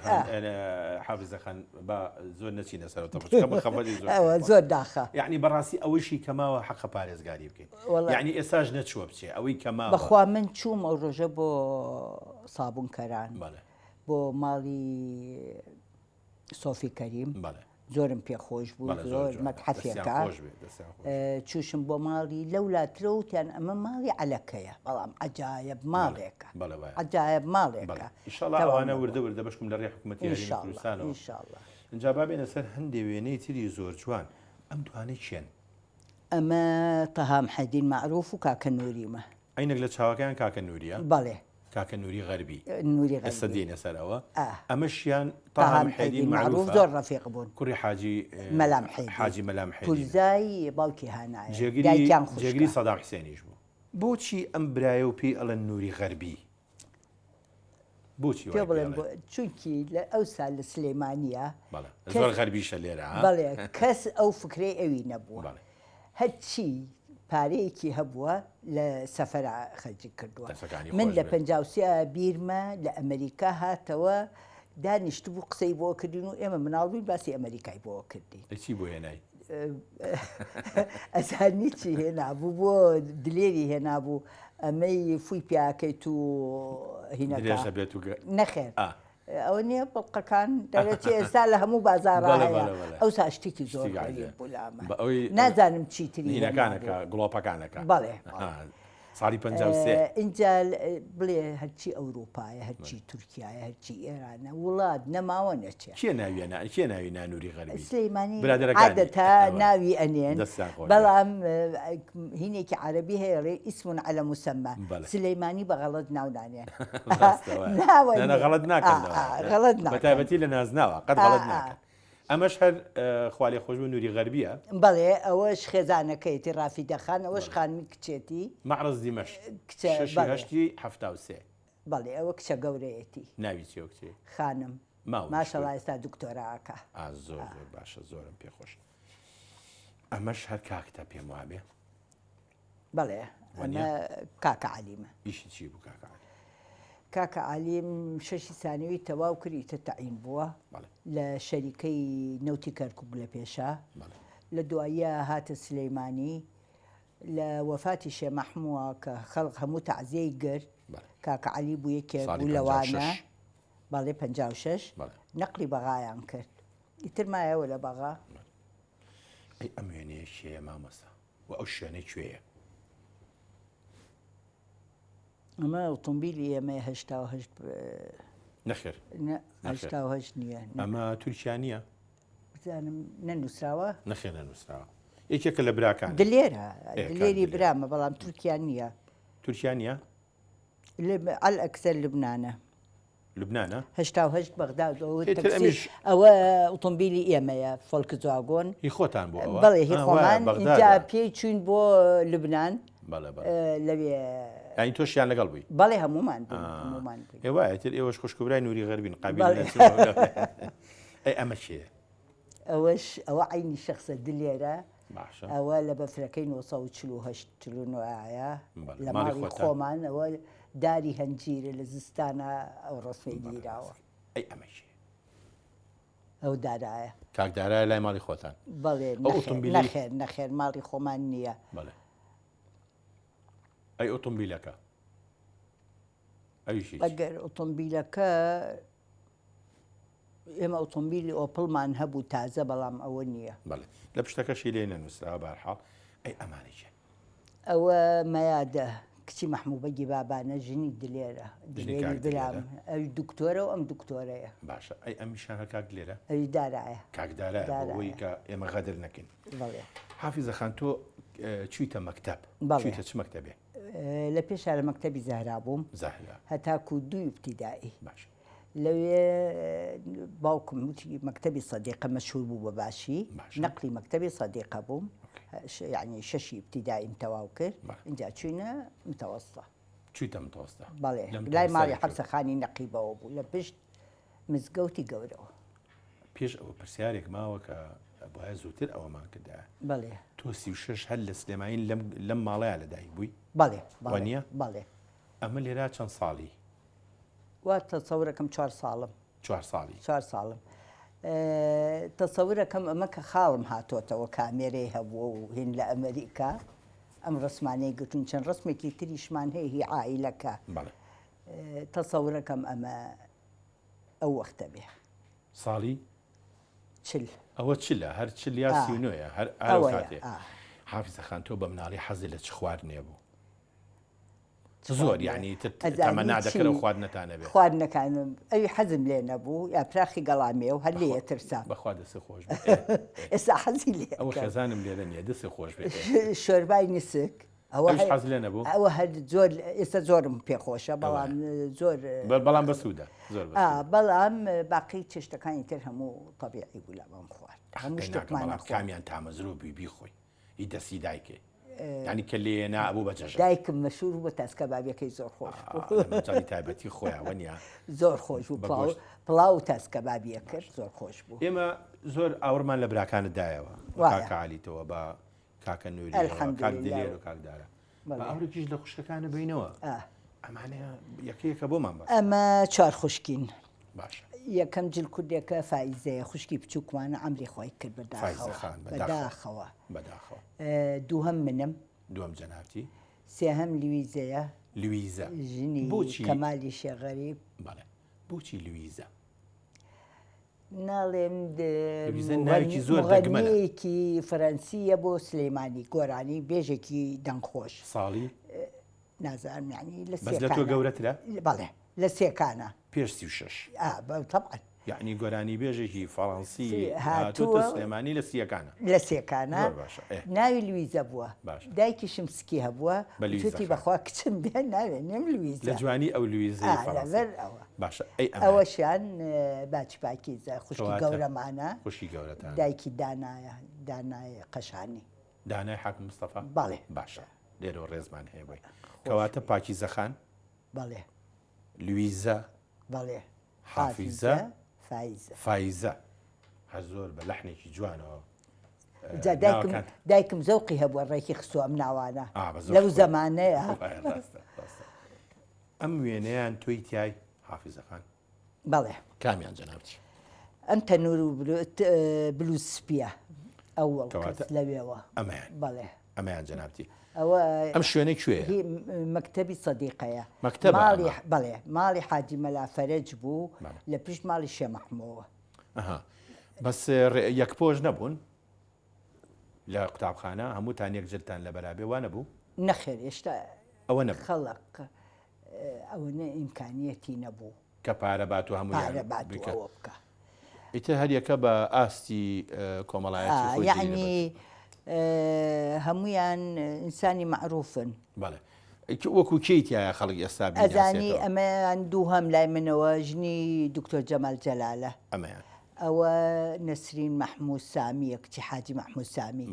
حافزەخان با زۆر نەچینە سەرەوە زۆر داخە یعنی بەڕاستی ئەوەشی کەماوە حەقە پارێزگاری بکەین یعنی ئێساش نەچووە بچێ ئەوەی کەماوە بەخوا من چووم ئەو ڕۆژە بۆ سابوونکەران بۆ ماڵی سۆفی کەریم زۆرم پێخۆش بوو زۆر مەتحەفێکە چوشم بۆ ماڵی لەولاترە وتیان ئەمە ماڵی عەلەکەیە بەڵام عجایب ماڵێکە عجایب ماڵێکە ئەوانە وردە وردە بەشکم لە ڕێ حکوومەتی کوردستانەوە اینجا بابێنە سەر هەندێک وێنەی تری زۆر جوان ئەم دوانەی چێن ئەمە تەها محەدین معروف و کاکە نووریمە عینێک لە چاوەکەیان کاکە نووریە بەڵێ کاکە نووری غەربی ئێستا دێنە سەرەوە ئەمەشیان تەها محەدین معروف زۆر ڕەفیق بوون کوڕی حاجی مەلام حەیدی پورزای باوکی هانایە جێگری سەدام حوسێنیش بوو بۆچی ئەم برایە و پێی ئەڵەن نووری غەربی بۆچی پێ بڵێن چونکی لە ئەو سال لە سلەیمانیە زۆر غەربیشە لێرە بەڵێ کەس ئەو فکرەی ئەوی نەبووە هەرچی پارەیەکی هەبووە لە سەفەرە خەرجی کردووە من لە 53 بیرمە لە ئەمریکا هاتەوە دانیشت بوو قسەی بۆ کردین و ئێمە مناڵبووین باسی ئەمریکای بۆ کردین چی بۆ هێنای ئەزانی چی هێنابوو بۆ دلێری هێنابوو ئەمەی فووی پیاکەیت و هینەکە نەخێر ئەوە نییە بەڵقەکان دەرەچی ئێستا لە هەموو بازاڕایە ئەو سا شتێکی زۆر بولامە نازانم چیتری هینەکانەکە گڵۆپەکانەکە بەڵێ ساڵی 53 اینجا بڵێ هەرچی ئەوروپایە هەرچی تورکایە هەرچی ئێرانە وڵات نەماوە نەچێت کێ ناوی نانووری غەربی سلەیمانی عادەتە ناوی ئەنێن بەڵام هینێکی عەرەبی هەیە ڕێ ئیسمون عەلە موسەممە سلەیمانی بەغەڵەت ناونانێن غەڵەت ناکەن بەتایبەتی لە نازناوە قەت غەڵەت ناکەن ئەمەش هەر خوالی خۆش بوو نووری غەربیە بەڵێ ئەوەش خێزانەکەیتی ڕافیدەخان ئەوەش خانمی کچێتی مەعرەز دیمەشق کچەهشتی هەفتاوسێ بەڵێ ئەوە کچە گەورەیەتی ناوی چی کچێ خانم ماشەڵڵا ئێستا دکتۆراکە زۆر زۆر باشە زۆرم پێخۆش ئەمەش هەر کاکتە پێم وابێ بەڵێ ئەمە کاکە عەلیمە ئیشی چی بوو کاکە کاکە عەلیم 6 سانەوەی تەواو کردیتە تەعین بووە لە شەریکەی نەوتی کەرکووک لە پێشە لە دواییە هاتە سلەیمانی لە وەفاتی شێ مەحمووە کە خەڵق هەموو تەعزیەی گرت کاکە عەلی بوو یەکێک بوو لەوانە بەڵێ 56 نەقلی بەغایان کرد ئیتر مایەوە لە بەغا ئەم وێنەیە شێیە مامەسا و ئەو شوێنەی کوێیە ئەمە ئۆتۆمبیلی ئێمە 88 نەخێر 88 نییە ئەمە تورکیانیە بزانم نەنووسراوە نەخێر نەنووسراوە یەکێکە لە براکان دلێری برامە بەڵام تورکیان نییە تورکیانیە ئەکسەر لبنانە لبنانە 88 بەغداد ئەوە ئۆتۆمبیلی ئێمەیە فۆلکسواگۆن هی خۆتان بۆ بەڵێ هی خۆمان اینجا پێی چوین بۆ لبنان لەوێ ئەین تۆشیان لەگەڵ بووی بەڵێ هەمومان ئێوەتر ئێوەش خوشکبرای نووری غەربین قابل ئەی ئەمە چیە ئەوەش ئەوە عینی شخصە دلێرە ئەوە لە بەفرەکەی 1940 لە ماڵی خۆمان ئەوە داری هەنجیرە لە زستانە ئەو ڕۆسمەی گیراوە. ئەی ئەمەشی ئەو دارایە کاک دارایە لای ماڵی خۆتان؟ بەڵێ نەخێر ماڵی خۆمان نییە. بەڵێ ئەی ئۆتۆمبیلەکە ئەویشی ئەگەر ئۆتۆمبیلەکە ئێمە ئۆتۆمبیلی ئۆپڵمان هەبوو تازە بەڵام ئەوە نییە. بەڵێ لە پشتەکەشی لێ نەنووسراوە بەهەرحاڵ. ئەی ئەمانێکە ئەوە مەیادە کچی مەحموو بەگی بابانە ژنی دلێرە برام ئەوی دکتۆرە و ئەم دکتۆرەیە. باشە ئەی ئەمیشانە کاک لێرە ئەوی دارایە کاکدارە بۆی کە ئێمە غەدر نەکەین. حافیزە خان تۆ چوویتە مەکتەب چوویتە چ مەکتەبێ؟ لە پێشا لە مەکتەبی زەهرا بووم هەتاکو دوو ابتیدایی. باش لەوێ باوکم وتی مەکتەبی سەدیقە مەشهور بوو بە باشی نەقلی مەکتەبی سەدیقە بووم یعنی شەشی ابتیداییم تەواو کرد اینجا چوینە متەوەستە. چوویتە متەوەستە؟ بەڵێ لای ماڵی حەفسەخانی نەقیبەوە بوو لە پشت مزگەوتی گەورەوە. پێش ئەوە پرسیارێک ماوە کە بۆە زووتر ئەوەمان کردە. بەڵێ تۆ 36 هەر لە سلێمانی لەم ماڵەیە لەدایک بووی؟ بەڵێ وانە؟ بەڵێ. ئەمە لێرا چەند ساڵی؟ واتە تەسەورەکەم 4 ساڵم. 4 ساڵی؟ 4 ساڵم. تەسەورەکەم ئەمە کە خاڵم هاتۆتەوە کامێرەی هەبووە و هین لە ئەمریکا ئەم ڕسمانەی گرتون چەند ڕسمێکی تریشمان هەیە هی عائیلەکە. تەسەورەکەم ئەمە ئەو وەختە بێ. ساڵی؟ چل. ئەوە چلە هەر چل یا 39 هەر ئەو کاتێ. حافیزە خان تۆ بەم ناڵی حەزی لە چ خواردنێ بوو؟ زۆر یعنی تەمە نادەکەرە خواردنەتانە بێت. خواردنەکانم ئەوی حەزم لێ نەبوو یا پراخی گەڵامێ و هەر لێ ترسام. بەخوا دەستی خۆش ئێستا حەزی لێ ئەوە خێزانم لێرە نییە دەستی خۆش بێت. شۆربای نسک ئەوە حەز لێ نەبوو؟ ئەوە هەر زۆر ئێستا زۆرم پێخۆشە بەڵام زۆر بەڵام بەسوودە زۆر بەڵام باقی چێشتەکانی تر هەموو تەبیعی بوو لە بەم خوارد. هەموو شتێکمان کامیان تامەزرۆ بی خۆی هی دەستی دایکێ ینی کە لێ نابوو بەجەژ. دایکم مەشهور بوو تاسکە بابیەکەی زۆر خۆش بوو تایبەتی خۆیەوە نیە زۆر خۆش بوو پڵاو تاسکە بابیە کرد زۆر خۆش بوو. ئێمە زۆر ئاورمان لە براکانتدایەوە کاکعالیتەوە بە کاکە نووری کاک دلێر و کاکدارە ئەوڕێکیش لە خوشکەکانە بینەوە ئەمانەیە یەکەیەکە بۆمان بە ئەمە چوار خوشکین. باش یەکەم جل کوردێکە فایزەیە خوشکی بچووکمانە ئەمری خۆی کرد بەداخەوە. دووهەم منم دووەم جەنابەتی. سێهەم لویزەیە لویزە ژنی کەمالی شێغەریب. بەڵێ بۆچی لویزە؟ ناڵێم مغنیەکی فەرەنسیە بۆ سلەیمانی گۆرانی بێژێکی دەنگخۆش. ساڵی؟ نازانم یعنی لە بەس لە تۆ گەورەترە؟ بەڵێ لە سێکانە پێش 36 طبعا یعنی گۆرانی بێژێکی فەڕەنسی هاتووە سلێمانی لە سیەکانە لە سێکانە ناوی لویزە بووە. دایکیشم سکی هەبووە توتی بەخوا کچم بێ ناوێنێم لویزە لە جوانی ئەو لویزەی فەڕەنسی باشە. ئەوەشیان باچ پاکیزە خوشکی گەورەمانە خوشی گەورەتان دایکی دانای قەشانی دانای حاکم مستەفا. بەڵێ باشە لێرە ڕێزمان هەیە بۆی کەواتە پاکیزە خان. بەڵێ لویزە. بەڵێ حافیزە فایزە هەر زۆر بە لەحنێکی جوانەوە. دایکم زەوقی هەبووە ڕێکی خستووە ئەم ناوانە لەو زەمانەیە. ئەم وێنەیان تۆی تای حافیزە خان؟ بەڵێ. کامیان جەنابەتی؟ ئەم تەنور و بلوز سپیە ئەوەڵ لەوێەوە. ئەمەیان؟ بەڵێ ئەمەیان جەنابەتی. ئەم شوێنەی کوێیە؟ مەکتەبی سەدیقەیە. بەڵێ ماڵی حاجی مەلا فەرەج بوو لە پشت ماڵی شێ مەحمووەوە. بەس یەکپۆش نەبوون لە قوتابخانە هەمووتان یەکجلتان لە بەرابێ وانە بوو؟ نەخێر هێشتا ئەوە نەبوو خەڵق ئەوە ئیمکانیەتی نەبوو کە پارە بات و هەموو بکە. ئیتر هەریەکە بە ئاستی کۆمەڵایەتی خۆی یعنی هەمویان ئینسانی معروفن. بەڵێ وەکو کەیتیایە خەڵک ئێستا ئەزانی ئەمەیان دووهەم لای منەوە ژنی دکتۆر جەمال جەلالە. ئەمەیان ئەوە نەسرین مەحموود سامیە کچی حاجی مەحموود سامی.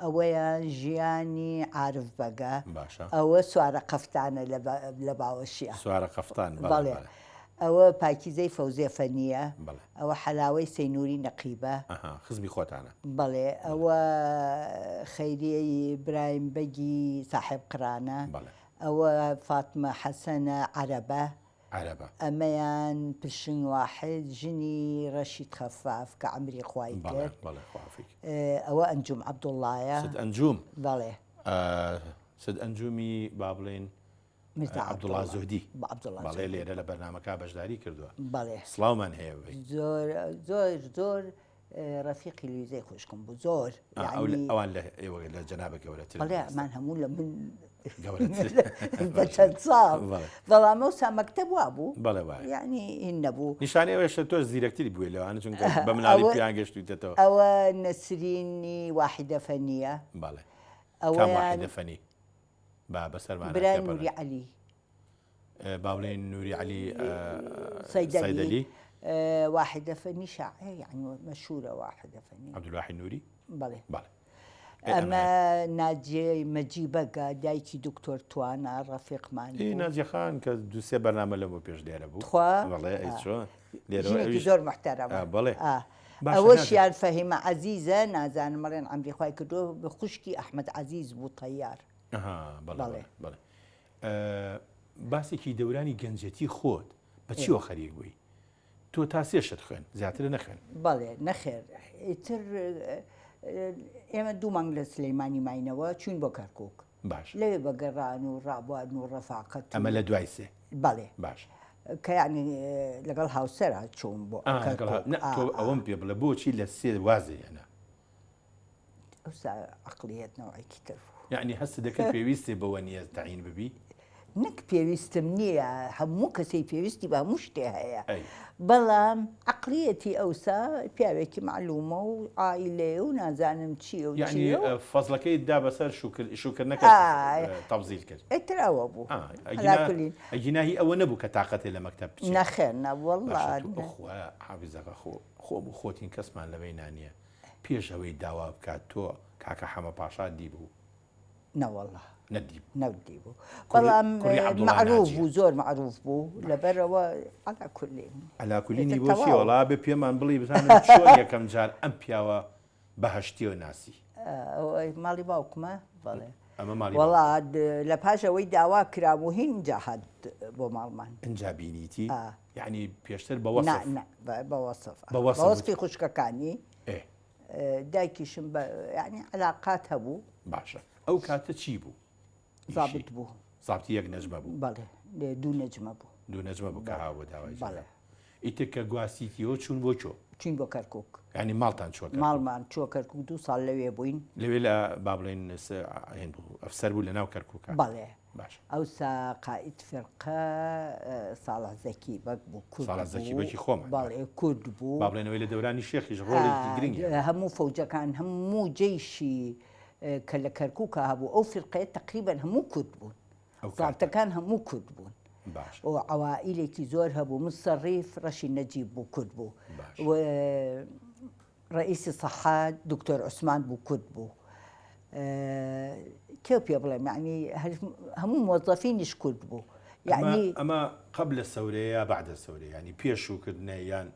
ئەوەیان ژیانی عارف بەگە. ئەوە سوارە قەفتانە لە باوەشیە. سوارە قەفتان. بەڵێ ئەوە پاکیزەی فەوزێ فەنیە. ئەوە حەلاوەی سەینووری نەقیبە خزمی خۆتانە. بەڵێ ئەوە خەیریەی برایم بەگی ساحب قرانە. أو فاطمة حسنة عربة عربة أميان بشن واحد جني رشيد خفاف كعمري خوايكر بالله خوافيك أو أنجوم عبد الله سد أنجوم بالله سد أنجومي بابلين عبد الله زهدي عبد الله بالله ليرة لبرنامج بەشداری کردووە بالله سڵاومان هەیە زۆر رفيقي اللي زي خوشكم بزور يعني اوان له جنابك ولا طلع مان همون من بتتصاب والله موسى مكتب وابو يعني النبو نشاني ايش تو زيركتي بوي لو انا كنت بمنالي بيان قشتو تتو او نسريني واحده فنيه بله او كم واحده فني بابا سلمان براين نوري علي باولين نوري علي صيدلي واحدة فني شاعر يعني مشهورة واحدة فني عبد الواحد نوري بله بله أما ناجي مجيبة دايتي دكتور توانا رفيق مان إيه ناجي خان كدوسي برنامج لمو بيش دير أبو تخوا والله إيه شو جيني دور محترمة بله أول شيء الفهيمة عزيزة نازان مرين عمري خواي كدو بخشكي أحمد عزيز بو طيار بله باسي كي دوراني جنجتي خود بتشيو خريج بوي تو تاسيشت خوين زياتر نخن بله نخير تر ئێمە دوو مانگ لە سلەیمانی ماینەوە چوین بۆ کەرکووک باش لەوێ بە گەڕان و ڕابوادن و ڕەفاقەت ئەمە لە دوای سێ بەڵێ باش کە یعنی لەگەڵ هاوسەرە چوون بۆ تۆ ئەوەم پێ بڵێ بۆچی لە سێ وازێ هێنا ئەوسا عەقلیەت نەوەیەکی تر یعنی هەست دەکەن پێویستێ بەوە نیە تەعین ببی نەک پێویستم نییە هەموو کەسەی پێویستی بە هەموو شتێ هەیە بەڵام عەقلیەتی ئەوسا پیاوێکی معلومە و عائیلەیە و نازانم چییە و یعنی فەزڵەکەی دا بەسەر شوکر نەکرد تەبزیل کرد ئەتر ئەوە بوو ئەگیناهی ئەوە نەبوو کە تااقەتێ لە مەکتەب بچێت نەخێر نەوەڵڵا حافیزەکە خۆ خۆتین کەسمان لەوەی نانیە پێش ئەوەی داوا بکات تۆ کاکە حەمە پاشا دی بوو نەوەڵڵا نەودی بوو بەڵام معروف بوو زۆر معروف بوو لەبەرەوە ئەلاکولینی بۆ چیوەڵا بێ پێمان بڵی بزانم چۆن یەکەم جار ئەم پیاوە بەهەشتیەوە ناسی ماڵی باوکمە بەڵێ ئەمە ماڵی وەڵا لە پاشەوەی داوا کرام و هین جاهات بۆ ماڵمان ئەنجا بینیتی یعنی پێشتر بەوەسفی خوشکەکانی دایکیشم یعنی علاقات هەبوو باشە ئەو کاتە چی بوو؟ زابط بوو زابطی یەک نەجمە بوو بەڵێ دوو نەجمە بوو دوو نەجمە بوو کە هاوە داوای بەڵێ ئیتر کە گواستیتیەوە چوون بۆ چۆ؟ چوین بۆ کەرکووک ینی ماڵتان چۆ ماڵمان چۆ کەرکووک 2 ساڵ لەوێ بووین لەوێ لە با بڵێن هێن بوو ئەفسەر بوو لە ناو کەرکووکە بەڵێ باش ئەوسا قائد فێرقە ساڵح زەکی بەک بوو ساڵح زەکی بەکی خۆمان بەڵێ کورد بوو با بڵێنەوەی لە دەورانی شێخیش ڕۆڵێکی گرنگی هەموو فەوجەکان هەموو جەیشی کە لە کەرکووکە هەبوو ئەو فێرقەیە تەقریبەن هەموو کورد بوون زابتەکان هەموو کورد بوون و عوائلێکی زۆر هەبوو مستەڕیف ڕەشی نەجیب بوو کورد بوو ڕئیسی سەحات دکتۆر عوسمان بوو کورد بوو کێ پێ بڵێم یعنی هەموو مۆزەفینیش کورد بوو یعنی ئەمە قبل السەورەیە بعد السەورەیە ینی پێشووکردنە یان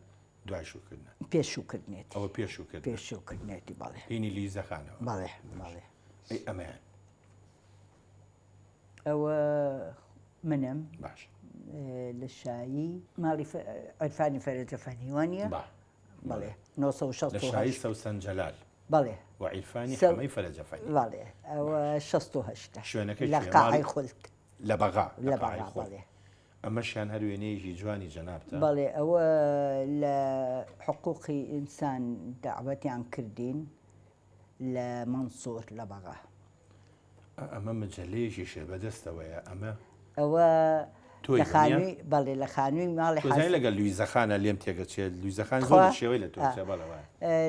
دوای شوکردنە پێشووکردنێت ئەوە پێشووکردنێتی بەڵێ هینی لیزەخانەوە بەڵێ بەڵێ ئەمەیان ئەوە منم باش لە شایی ماڵی عرفانی فەرەجە فەنیوانیە بەڵێ 960 لە شایی سەوسەن جەلال بەڵێ وعیرفانی هەمەی فەرەجە فەنی بەڵێ ئەوە 68 شوێنەکەی لە قاعەی خولک لە بەغا لە بەغا بەڵێ ئەمەشیان هەر وێنەیەکی جوانی جەنابتە بەڵێ ئەوە لە حقوقی ئینسان داوەتیان کردین لە مەنسوور لە بەغا ئەمە مجلەیەکی شێ بەدەستەوەیە ئەمە ئەوە لە خانووی بەڵێ لە خانووی ماڵی حەزای لەگەڵ لویزەخانە لێم تێگەچێت لویزەخان زۆر شێوەی لە تۆ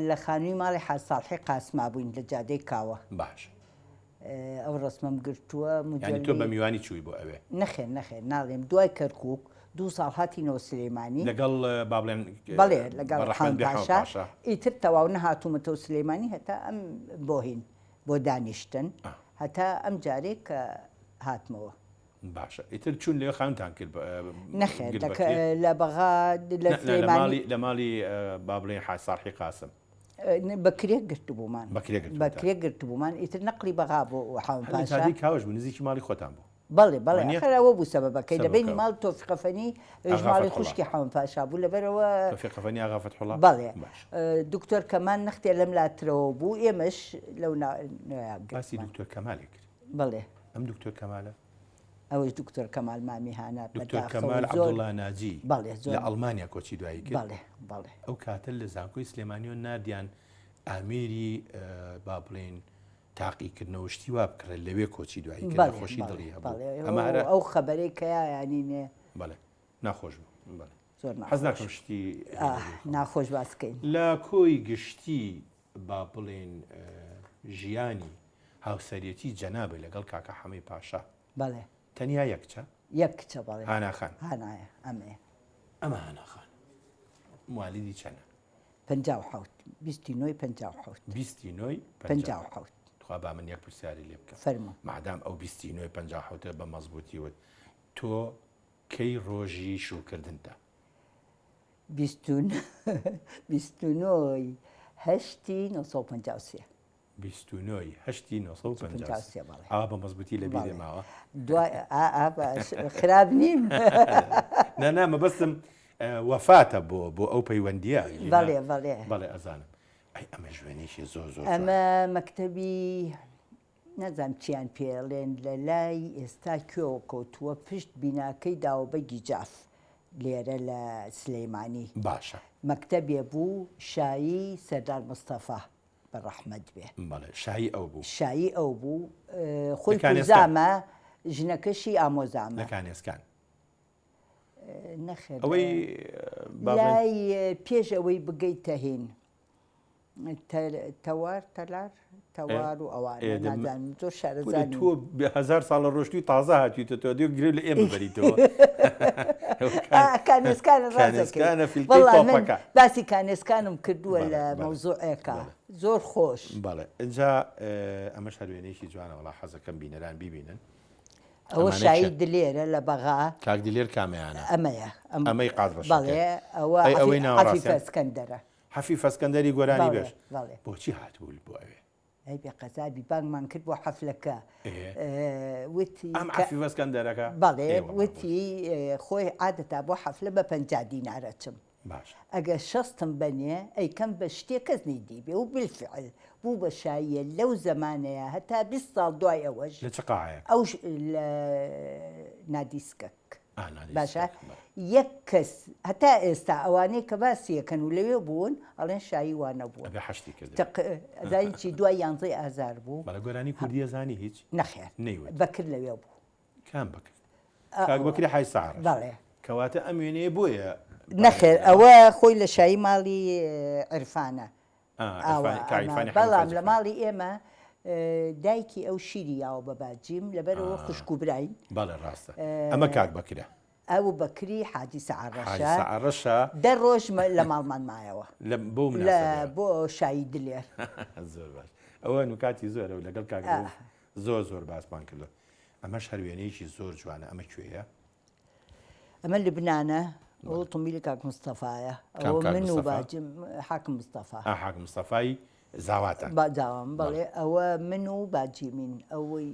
لە خانووی ماڵی حەساڵحی قاسما بووین لە جادەی کاوە باش ئەو ڕسمم گرتووە ینی تۆ بە میوانی چووی بۆ ئەوێ نەخێر نەخێر ناڵێم دوای کەرکووک 2 ساڵ هاتینەوە سلەیمانی لەگەڵ با بڵێن بەڵێ لەگەڵ پاشا ئیتر تەواو نەهاتوومەتەوە سلەیمانی هەتا ئەم بۆ هین بۆ دانیشتن هەتا ئەم جارێک کە هاتمەوە باشە ئیتر چون لێ خاونتان کرد نەخێر لە بەغا لە ماڵی با بڵێن حەساڵحی قاسم بەکرێ گرت بوومان بەکرێ گرت بوومان ئیتر نەقلی بەغا بۆ حاون پاشا کاوەش بوو نزیکی ماڵی خۆتان بوو بەڵێ بەڵێ خەرەوە بوو سەبەبەکەی دەبینی ماڵ تۆفیق ئەفەنی ماڵی خوشکی حەون پاشا بوو لەبەرەوە تۆفیق ئەفەنی ئاغا فتحوڵڵا بەڵێ دکتۆر کەمان نەختێ لەم لاترەوە بوو ئێمەش لەو باسی دکتۆر کەمالی کرد بەڵێ ئەم دکتۆر کەمالە ئەوەش دکتۆر کەمال مامی هانا دکتۆر کەمال عەبدوڵڵا ناجی لە ئەڵمانیا کۆچی دوایی کرد بەڵێ بەڵێ ئەو کاتە لە زانکۆی سلێمانیۆ نادیان ئامێری با بڵێن تاقیکردنەوە شتی وا بکڕێت لەوێ کۆچی دوایی کرد خۆشی دڵی هەبوو ئەو خەبەرەی کە ینی نێ بەڵێ ناخۆش بوو زۆر حەز ناکەم شتی ناخۆش باسکەین لە کۆی گشتی با بڵێن ژیانی هاوسەرەتی جەنابێ لەگەڵ کاکە حەمەی پاشا بەڵێ تەنیا یەکچە یەک کچە بەڵێ هاناخان هانایە ئەمە هاناخان موالیدی چەنە 57 29 57 29 57 خوا با من یەک پرسیاری لێ بکەم فەرموو مادام ئەو 29 57 بە مەزبوطی وت تۆ کەی ڕۆژی شوکردنتە 29 هەشتی 1953 29 هەشتی 1953 ئەوە بە مەزبوطی لە بیرێ ماوە خراپ نیم نانا مەبەستم وەفاتە بۆ ئەو پەیوەندیە بەڵێ بەڵێ بەڵێ ئەزانم ئەی ئەمە ژوێنێکی زۆر زۆر ئەمە مەکتەبی نەزانم چیان پێڵێن لە لای ئێستا کوێوە کەوتووە پشت بیناکەی داوبەگی جاف لێرە لە سلەیمانی باشە مەکتەبێ بوو شایی سەردار مستەفا بەڕەحمەت بێ بەڵێ شایی ئەو بوو شایی ئەو بوو خۆی کوزامە ژنەکەشی ئامۆزامە لە کانێسکان نەخێر ئەوەی لای پێش ئەوەی بگەیتە هێن تەوار تەلار تەوار و ئەوانە نازانم زۆر شارەزانی تۆ 1000 ساڵە ڕۆشتی تازە هاتوویتە تۆ دێ گرێ لە ئێمە بەریتەوە کانێسکانە کانێسکانە فیلتەکە باسی کانێسکانم کردووە لە مەوزوعەکە زۆر خۆش بەڵێ اینجا ئەمە هەروێنێکی جوانە وڵا حەزەکەم بینەران ببینن ئەوە شایی دلێرە لە بەغا کاک دلێر کامەیانە ئەمەیە ئەمەی قات بەش بەڵێ ئەوەی عەفیف ئەسکەندەرە حەفیف ئەسکەندەری گۆرانی بێش بۆچی هاتبوو بۆ ئەوێ ئەی بێ قەزابی بانگمان کرد بۆ حەفلەکە وتی ئەم حەفیف ئەسکەندەرەکە بەڵێ وتی خۆی عادەتا بۆ حەفلە بە 50 دینارە چم باش ئەگەر شەستم بەنێ ئەیکەم بە شتێک کەس نەیدی بێ و بالفعل بوو بە شاییە لەو زەمانەیە هەتا 20 ساڵ دوای ئەوەش لە چ قاعەیە ئەو لە نادیسکەک باشە یەک کەس هەتا ئێستا ئەوانەی کە باسیەکەن و لەوێ بوون ئەڵێن شایی وانە بوون زانی چی دوای 11 ئازار بوو بەڵە گۆرانی کوردیە زانی هیچ نەخێر نەیوت بەکرد لەوێ بوو کام بکرد کاک بەکری حای سەعر بەڵێ کەواتە ئەم وێنەیە بۆیە نەخێر ئەوە خۆی لە شایی ماڵی عرفانە بەڵام لە ماڵی ئێمە دایکی ئەو شیری یاوە بە باجیم لەبەرەوە خوشک و براین بەڵێ ڕاستە ئەمە کاک بەکرە ئەو بەکری حاجی سەعڕەشە دە ڕۆژ لە ماڵمان مایەوە بۆ شایی دلێر زۆر باش ئەوە نوکاتی زۆرە و لەگەڵ کاک زۆر زۆر باسمان کردو ئەمەش هەروێنەیەکی زۆر جوانە ئەمە کوێیە ئەمە لبنانە ئەو تۆمبیلی کاک مستەفایە ئەوە من و باجم حاکم مستەفا حاکم مستەفای زاواتە باجاوام بەڵێ ئەوە من و باجیمین ئەوەی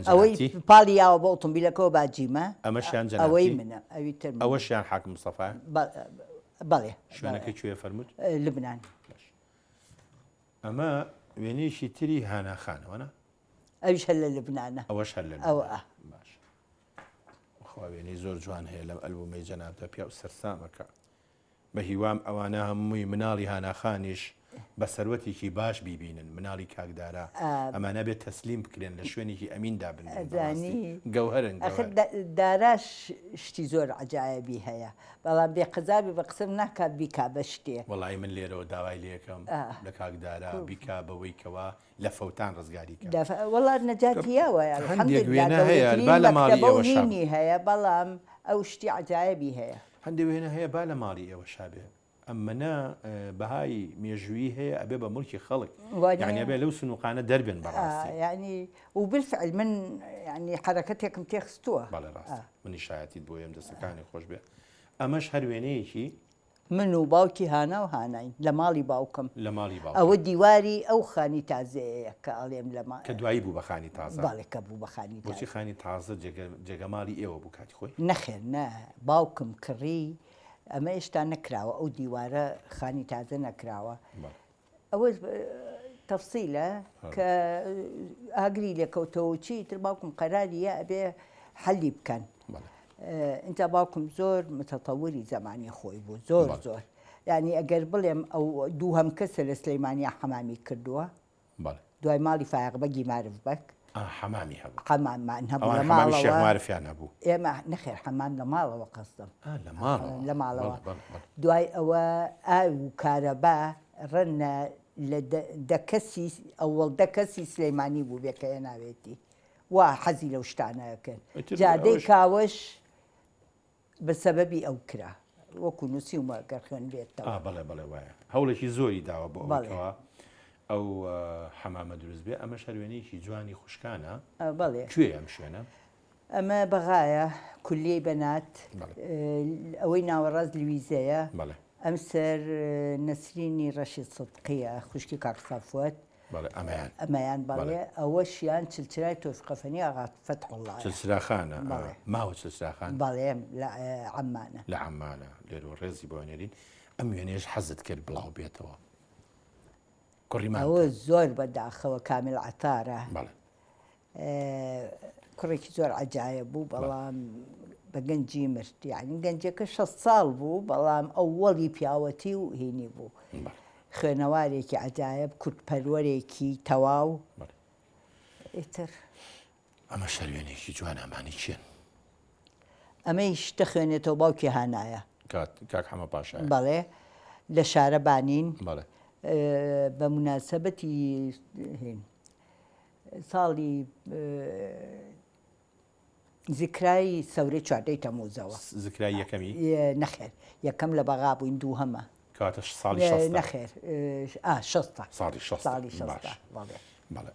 ئەوەی پاڵی یاوە بە ئۆتۆمبیلەکەەوە باجیمە ئەمەشیان ئەوەی منە ئەوی تر ئەوەشیان حاکم مستەفا بەڵێ شوێنەکەی کوێ فەرمووت لبنان ئەمە وێنەیەکی تری هاناخانەوەە ئەویش هەر لە لبنانە ئەوەش هەر لە ئەوە باش خوا وێنەی زۆر جوان هەیە لەم ئەلبومەی جەنابتە پیا و سەرسامەکە بە هیوام ئەوانە هەمووی مناڵی هاناخانیش بە سەروەتێکی باش بیبینن مناڵی کاکدارا ئەمانە بێت تەسلیم بکرێن لە شوێنێکی ئەمیندا بنزانی گەوهرن داراش شتی زۆر عجایبی هەیە بەڵام بێ قەزابی بە قسم ناکات بیکا بە شتێ وەڵی من لێرەوە داوای لێکم لە کاکدارا بیکا بەوەیکەوە لە فەوتان ڕزگاری وەڵات نەجاتیاوە هەندێکینی هەیە بەڵام ئەو شتی عجایبی هەیە هەندێک وێنە هەیە با لە ماڵی ئێوە شابێ ئەممەە بەهای مێژووی هەیە ئەبێ بە مڵکی خەڵک یعنی بێ لەو سنووقانە دەربن بەڕاستی ینی و بالفعل من ینی حرەکەتێکم تێخستووە بەڵێ ڕاست منی شایەتیت بۆ ئێم دەستەکانی خۆش بێ ئەمەش هەر وێنەیەکی من و باوکی هانا و هاناین لە ماڵی باوکم لە ماڵی باوکم ئەوە دیواری ئەو خانی تازەیە کە ئەڵێم لە کە دوایی بوو بە خانی تازە باڵێ کە بوو بە خانی بۆچی خانی تازە جێگەماڵی ئێوە بوو کاتی خۆی نەخێر نە باوکم کڕی ئەمە هێشتا نەکراوە ئەو دیوارە خانی تازە نەکراوە ئەوە تەفسیلە کە ئاگری لێکەوتەوە چی تر باوکم قەراریە ئەبێ حەلی بکەن اینجا باوکم زۆر متەتەوری زەمانی خۆی بوو زۆر یعنی ئەگەر بڵێم ئەو دووهەم کەسە لە سلەیمانیا حەمامی کردووە دوای ماڵی فایق بەگی معرف بەک حەمامی هەبوو حەمامان هەبوو لە ماڵەوە شێخ معرفیان هەبوو ئێمە نەخێر حەمام لە ماڵەوە قەستم لە ماڵەوە دوای ئەوە ئاو و کارەبا ڕەنە لە ئەوڵ دە کەسی سلەیمانی بوو بێ کە هێناوێتی وا حەزی لەو شتانەکەن جادەی کاوەش بە سەبەبی ئەو کرا وەکو نووسی و مەگەر خوێن بێتەوە بەڵێ وایە هەوڵێکی زۆری داوە بۆ ئەوەوە ئەو حەمامە دروست بێ ئەمە شەروێنەیەکی جوانی خوشکانە بەڵێ کوێ ئەم شوێنە ئەمە بەغایە کولیەی بەنات ئەوەی ناوەڕاز لویزەیە ئەم سەر نەسرینی ڕەشید سەدقیە خوشکی کاک سافوەت ئەمەیان بەڵێ ئەوەشیان چلچرای تۆفقەفەنی ئاغا فەتحوڵڵا چلچراخانە ماوە چلچراخان بەڵێم لە عەمانە لە عەمانە لێرە ڕێزی بۆنێرین ئەم وێنێش حەزت کرد بڵاو بێتەوە ئەوە زۆر بەداخەوە کامل عەتارە کوڕێکی زۆر عەجایب بوو بەڵام بە گەنجی مرد یعنی گەنجەکە 6 ساڵ بوو بەڵام ئەووەڵی پیاوەتی و هینی بوو خوێنەوارێکی عەجایب کورتپەروەرێکی تەواو ئیتر ئەمە شەروێنێکی جوان ئەمانی چیان ئەمەی شتە خوێنێتەوە باوکی هانایە کاک حەمە پاشایە بەڵێ لە شارە بانین بە مناسبەتی ساڵی زیکرای سەورەی چواردەی تەمووزەوە زیکرای یەکەمی نەخێر یەکەم لە بەغا بووین دووهەمە کاتە ساڵی نەخێر ساڵی بەڵێ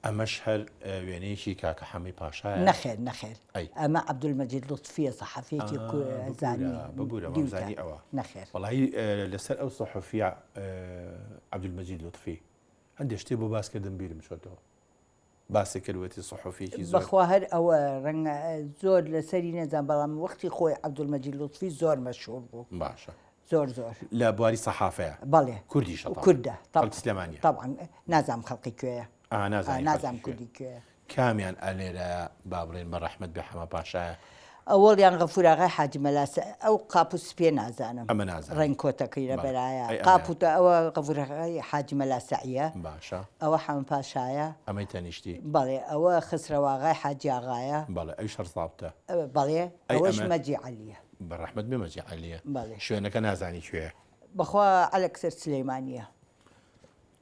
ئەمەش هەر وێنەیەکی کاکە حەمی پاشایە نەخێر ئەمە عەبدولمەجید لوتفیە سەحەفیەکی زانی ببوورە ئەوە نەخێر وەڵایی لەسەر ئەو سەحەفیە عەبدولمەجید لوتفی هەندێک شتێ بۆ باسکردن بیرم چۆتەوە باسی کردوەتی سەحەفیەکی زۆر بەخوا هەر ئەوە ڕەنگە زۆر لەسەری نەزان بەڵام وەختی خۆی عەبدولمەجید لوتفی زۆر مەشهوور بوو باشە زۆر لە بواری سەحافەیە بەڵێ کوردیش کوردە سلێمانیە طبعا نازام خەڵقی کوێیە نازام کوردی کوێیە کامیان ئەلێرە با بڵێن بە ڕەحمەت بێ حەمە پاشایە ئەوەڵیان غەفور ئاغای حاجی مەلاسە ئەو قاپوس پێ نازانم ئەمە نازانم ڕێنکۆتەکەی لە بەرایە قاپوتە ئەوە غەفورەکەی حاجی مەلاسەعیە باشە ئەوە حەمە پاشایە ئەمەی تەنیشتی بەڵێ ئەوە خسرەواغای حاجی ئاغایە بەڵێ ئەوی شەرساڵتە بەڵێ ئەوەش مەجی عەلیە بە ڕەحمەت بێ مەجی عەلیە شوێنەکە نازانی کوێیە بەخوا ئەلەکسەر سلەیمانیە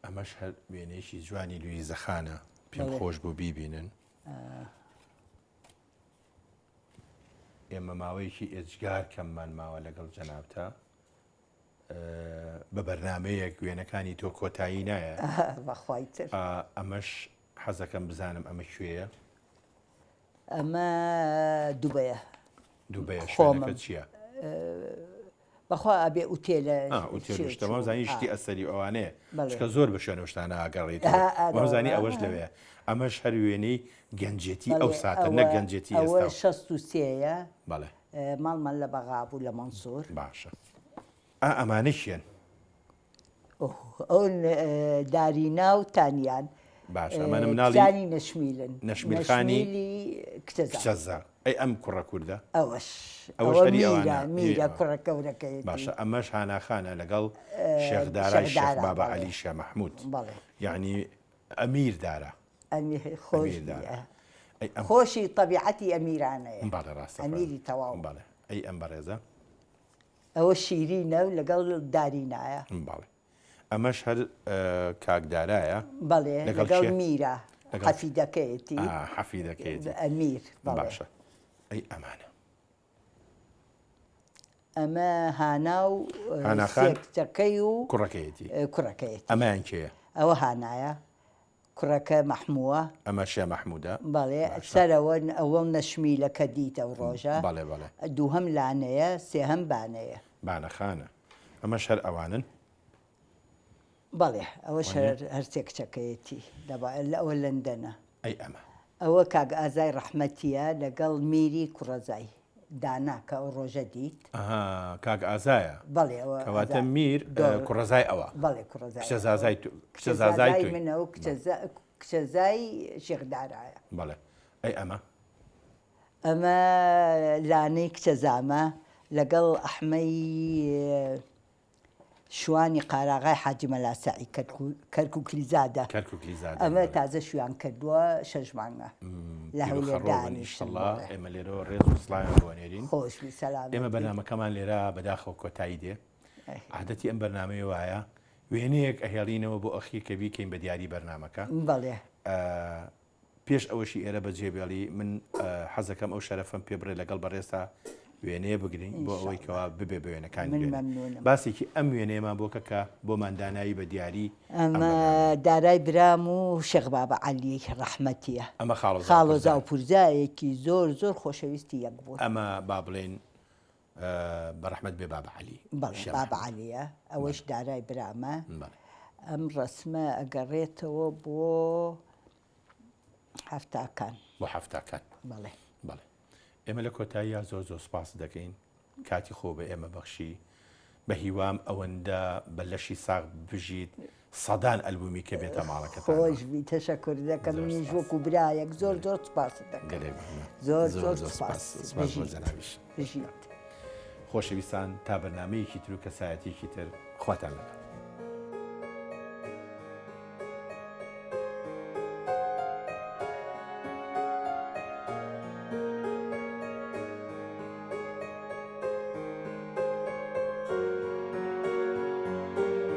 ئەمەش هەر وێنەیەکی جوانی لویزەخانە پێم خۆش بوو بیبینن ئێمە ماوەیەکی ئێجگار کەممان ماوە لەگەڵ جەنابتە بە بەرنامەیەک وێنەکانی تۆ کۆتایی نایە بەخوایتر ئەمەش حەزەکەم بزانم ئەمە کوێیە ئەمە دووبەیە شوێنەکە چییە بەخوا ئەبێ ئوتێلە ئوتێلشتەوە زانی شتی ئەسەری ئەوانەیە چکە زۆر بە شوێنە شتانە ئاگەڕێت وەزانی ئەوەش لەوەیە ئەمەش هەر وێنەی گەنجێتی ئەو ساتە نە گەنجێتی ئێستا 63ە بەڵێ ماڵمان لە بەغا بوو لە مەنسوور باشە ئەمانە شێن ئەو دارینا و تانیان باشە ئەمانە مناڵی نەشمیلن نەشمیلخانی کچەزار ئەی ئەم کوڕە کووردە ئەوەش میرە کوڕە گەورەکەی باشە ئەمەش هاناخانە لەگەڵ شێخدارای شێخ بابا عەلی شا مەحموود یعنی ئەمیر دارە خۆشی طەبیعەتی ئەمیرانەیە بەڵێ ڕاستە ئەمیری تەواو بەڵێ ئەی ئەم بەڕێزە ئەوە شیرینە و لەگەڵ دارینایە بەڵێ ئەمەش هەر کاکدارایە بەڵێ لەگەڵ میرە حەفیدەکەیەتی حەفیدەکەیەتی ئەمیر باشە ئەی ئەمانە ئەمە هانا و سێکچەکەی و کوڕەکەیەتی ئەمایان کێیە ئەوە هانایە کوڕەکە مەحمووە ئەمە شێ مەحموودە بەڵێ سەرەوە ئەوە نەشمیلەکە دیتە و ڕۆژە بەڵێ دووهەم لانەیە سێهەم بانەیە بانەخانە ئەمە شەر ئەوانن بەڵێ ئەوە هەرچێک کچەکەیەتی ئەوە لەندەنە ئەی ئەمە ئەوە کاک ئازای ڕەحمەتیە لەگەڵ میری کوڕەزای دانا کە ئەو ڕۆژە دیت کاک ئازایە بەڵێ ئەوە کەواتە میر کوڕەزای ئەوە بەڵێ کوڕەزای کچەزازای منە و کچەزای شێخدارایە بەڵێ ئەی ئەمە ئەمە لانەی کچەزامە لەگەڵ ئەحمەی شوانی قاراغای حاجی مەلاسەعی کەرکووکلیزادە ئەمە تازە شویان کردووە 6 مانگە لە هەولێردانیشله ئێمە لێرەوە ڕێز و سڵامیان بۆنێرین خۆشوی سەلام ئێمە بەرنامەکەمان لێرە بەداخەوە کۆتایی دێ عادەتی ئەم بەرنامەیە وایە وێنەیەک ئەهێڵینەوە بۆ ئەخی کە بیکەین بە دیاری بەرنامەکە بەڵێ پێش ئەوەشی ئێرە بەجێبێڵی من حەزەکەم ئەو شەرەفم پێ بڕێ لەگەڵ بەڕێستا وێنەیە بگرین بۆ ئەوەی کەوا ببێ بە وێنەکان باسێکی ئەم وێنەیەمان بۆ کەکە بۆمان دانایی بە دیاری ئەمە دارای برام و شێخ بابە عەلی ڕەحمەتیە ئەمە خاڵۆزا و پورزایەکی زۆر زۆر خۆشەویستی یەک بوو ئەمە با بڵێن بەڕەحمەت بێ بابە عەلی بابە عەلیە ئەوەش دارای برامە ئەم ڕەسمە ئەگەڕێتەوە بۆ هەفتاکان بەڵێ ئێمە لە کۆتاییە زۆر زۆر سپاس دەکەین کاتی خۆ بە ئێمە بەخشی بە هیوام ئەوەندە بە لەشی ساغ بژیت سەدان ئەلبومی کە بێتە ماڵەکە خۆشبی تەشەکر دەکەم منیش وەکو برایەک زۆر زۆر سپاس دەکەم زۆر سپاس خۆشەویستان تا بەرنامەیەکی تر و کەسایەتێکی تر خواتان لەگەڵ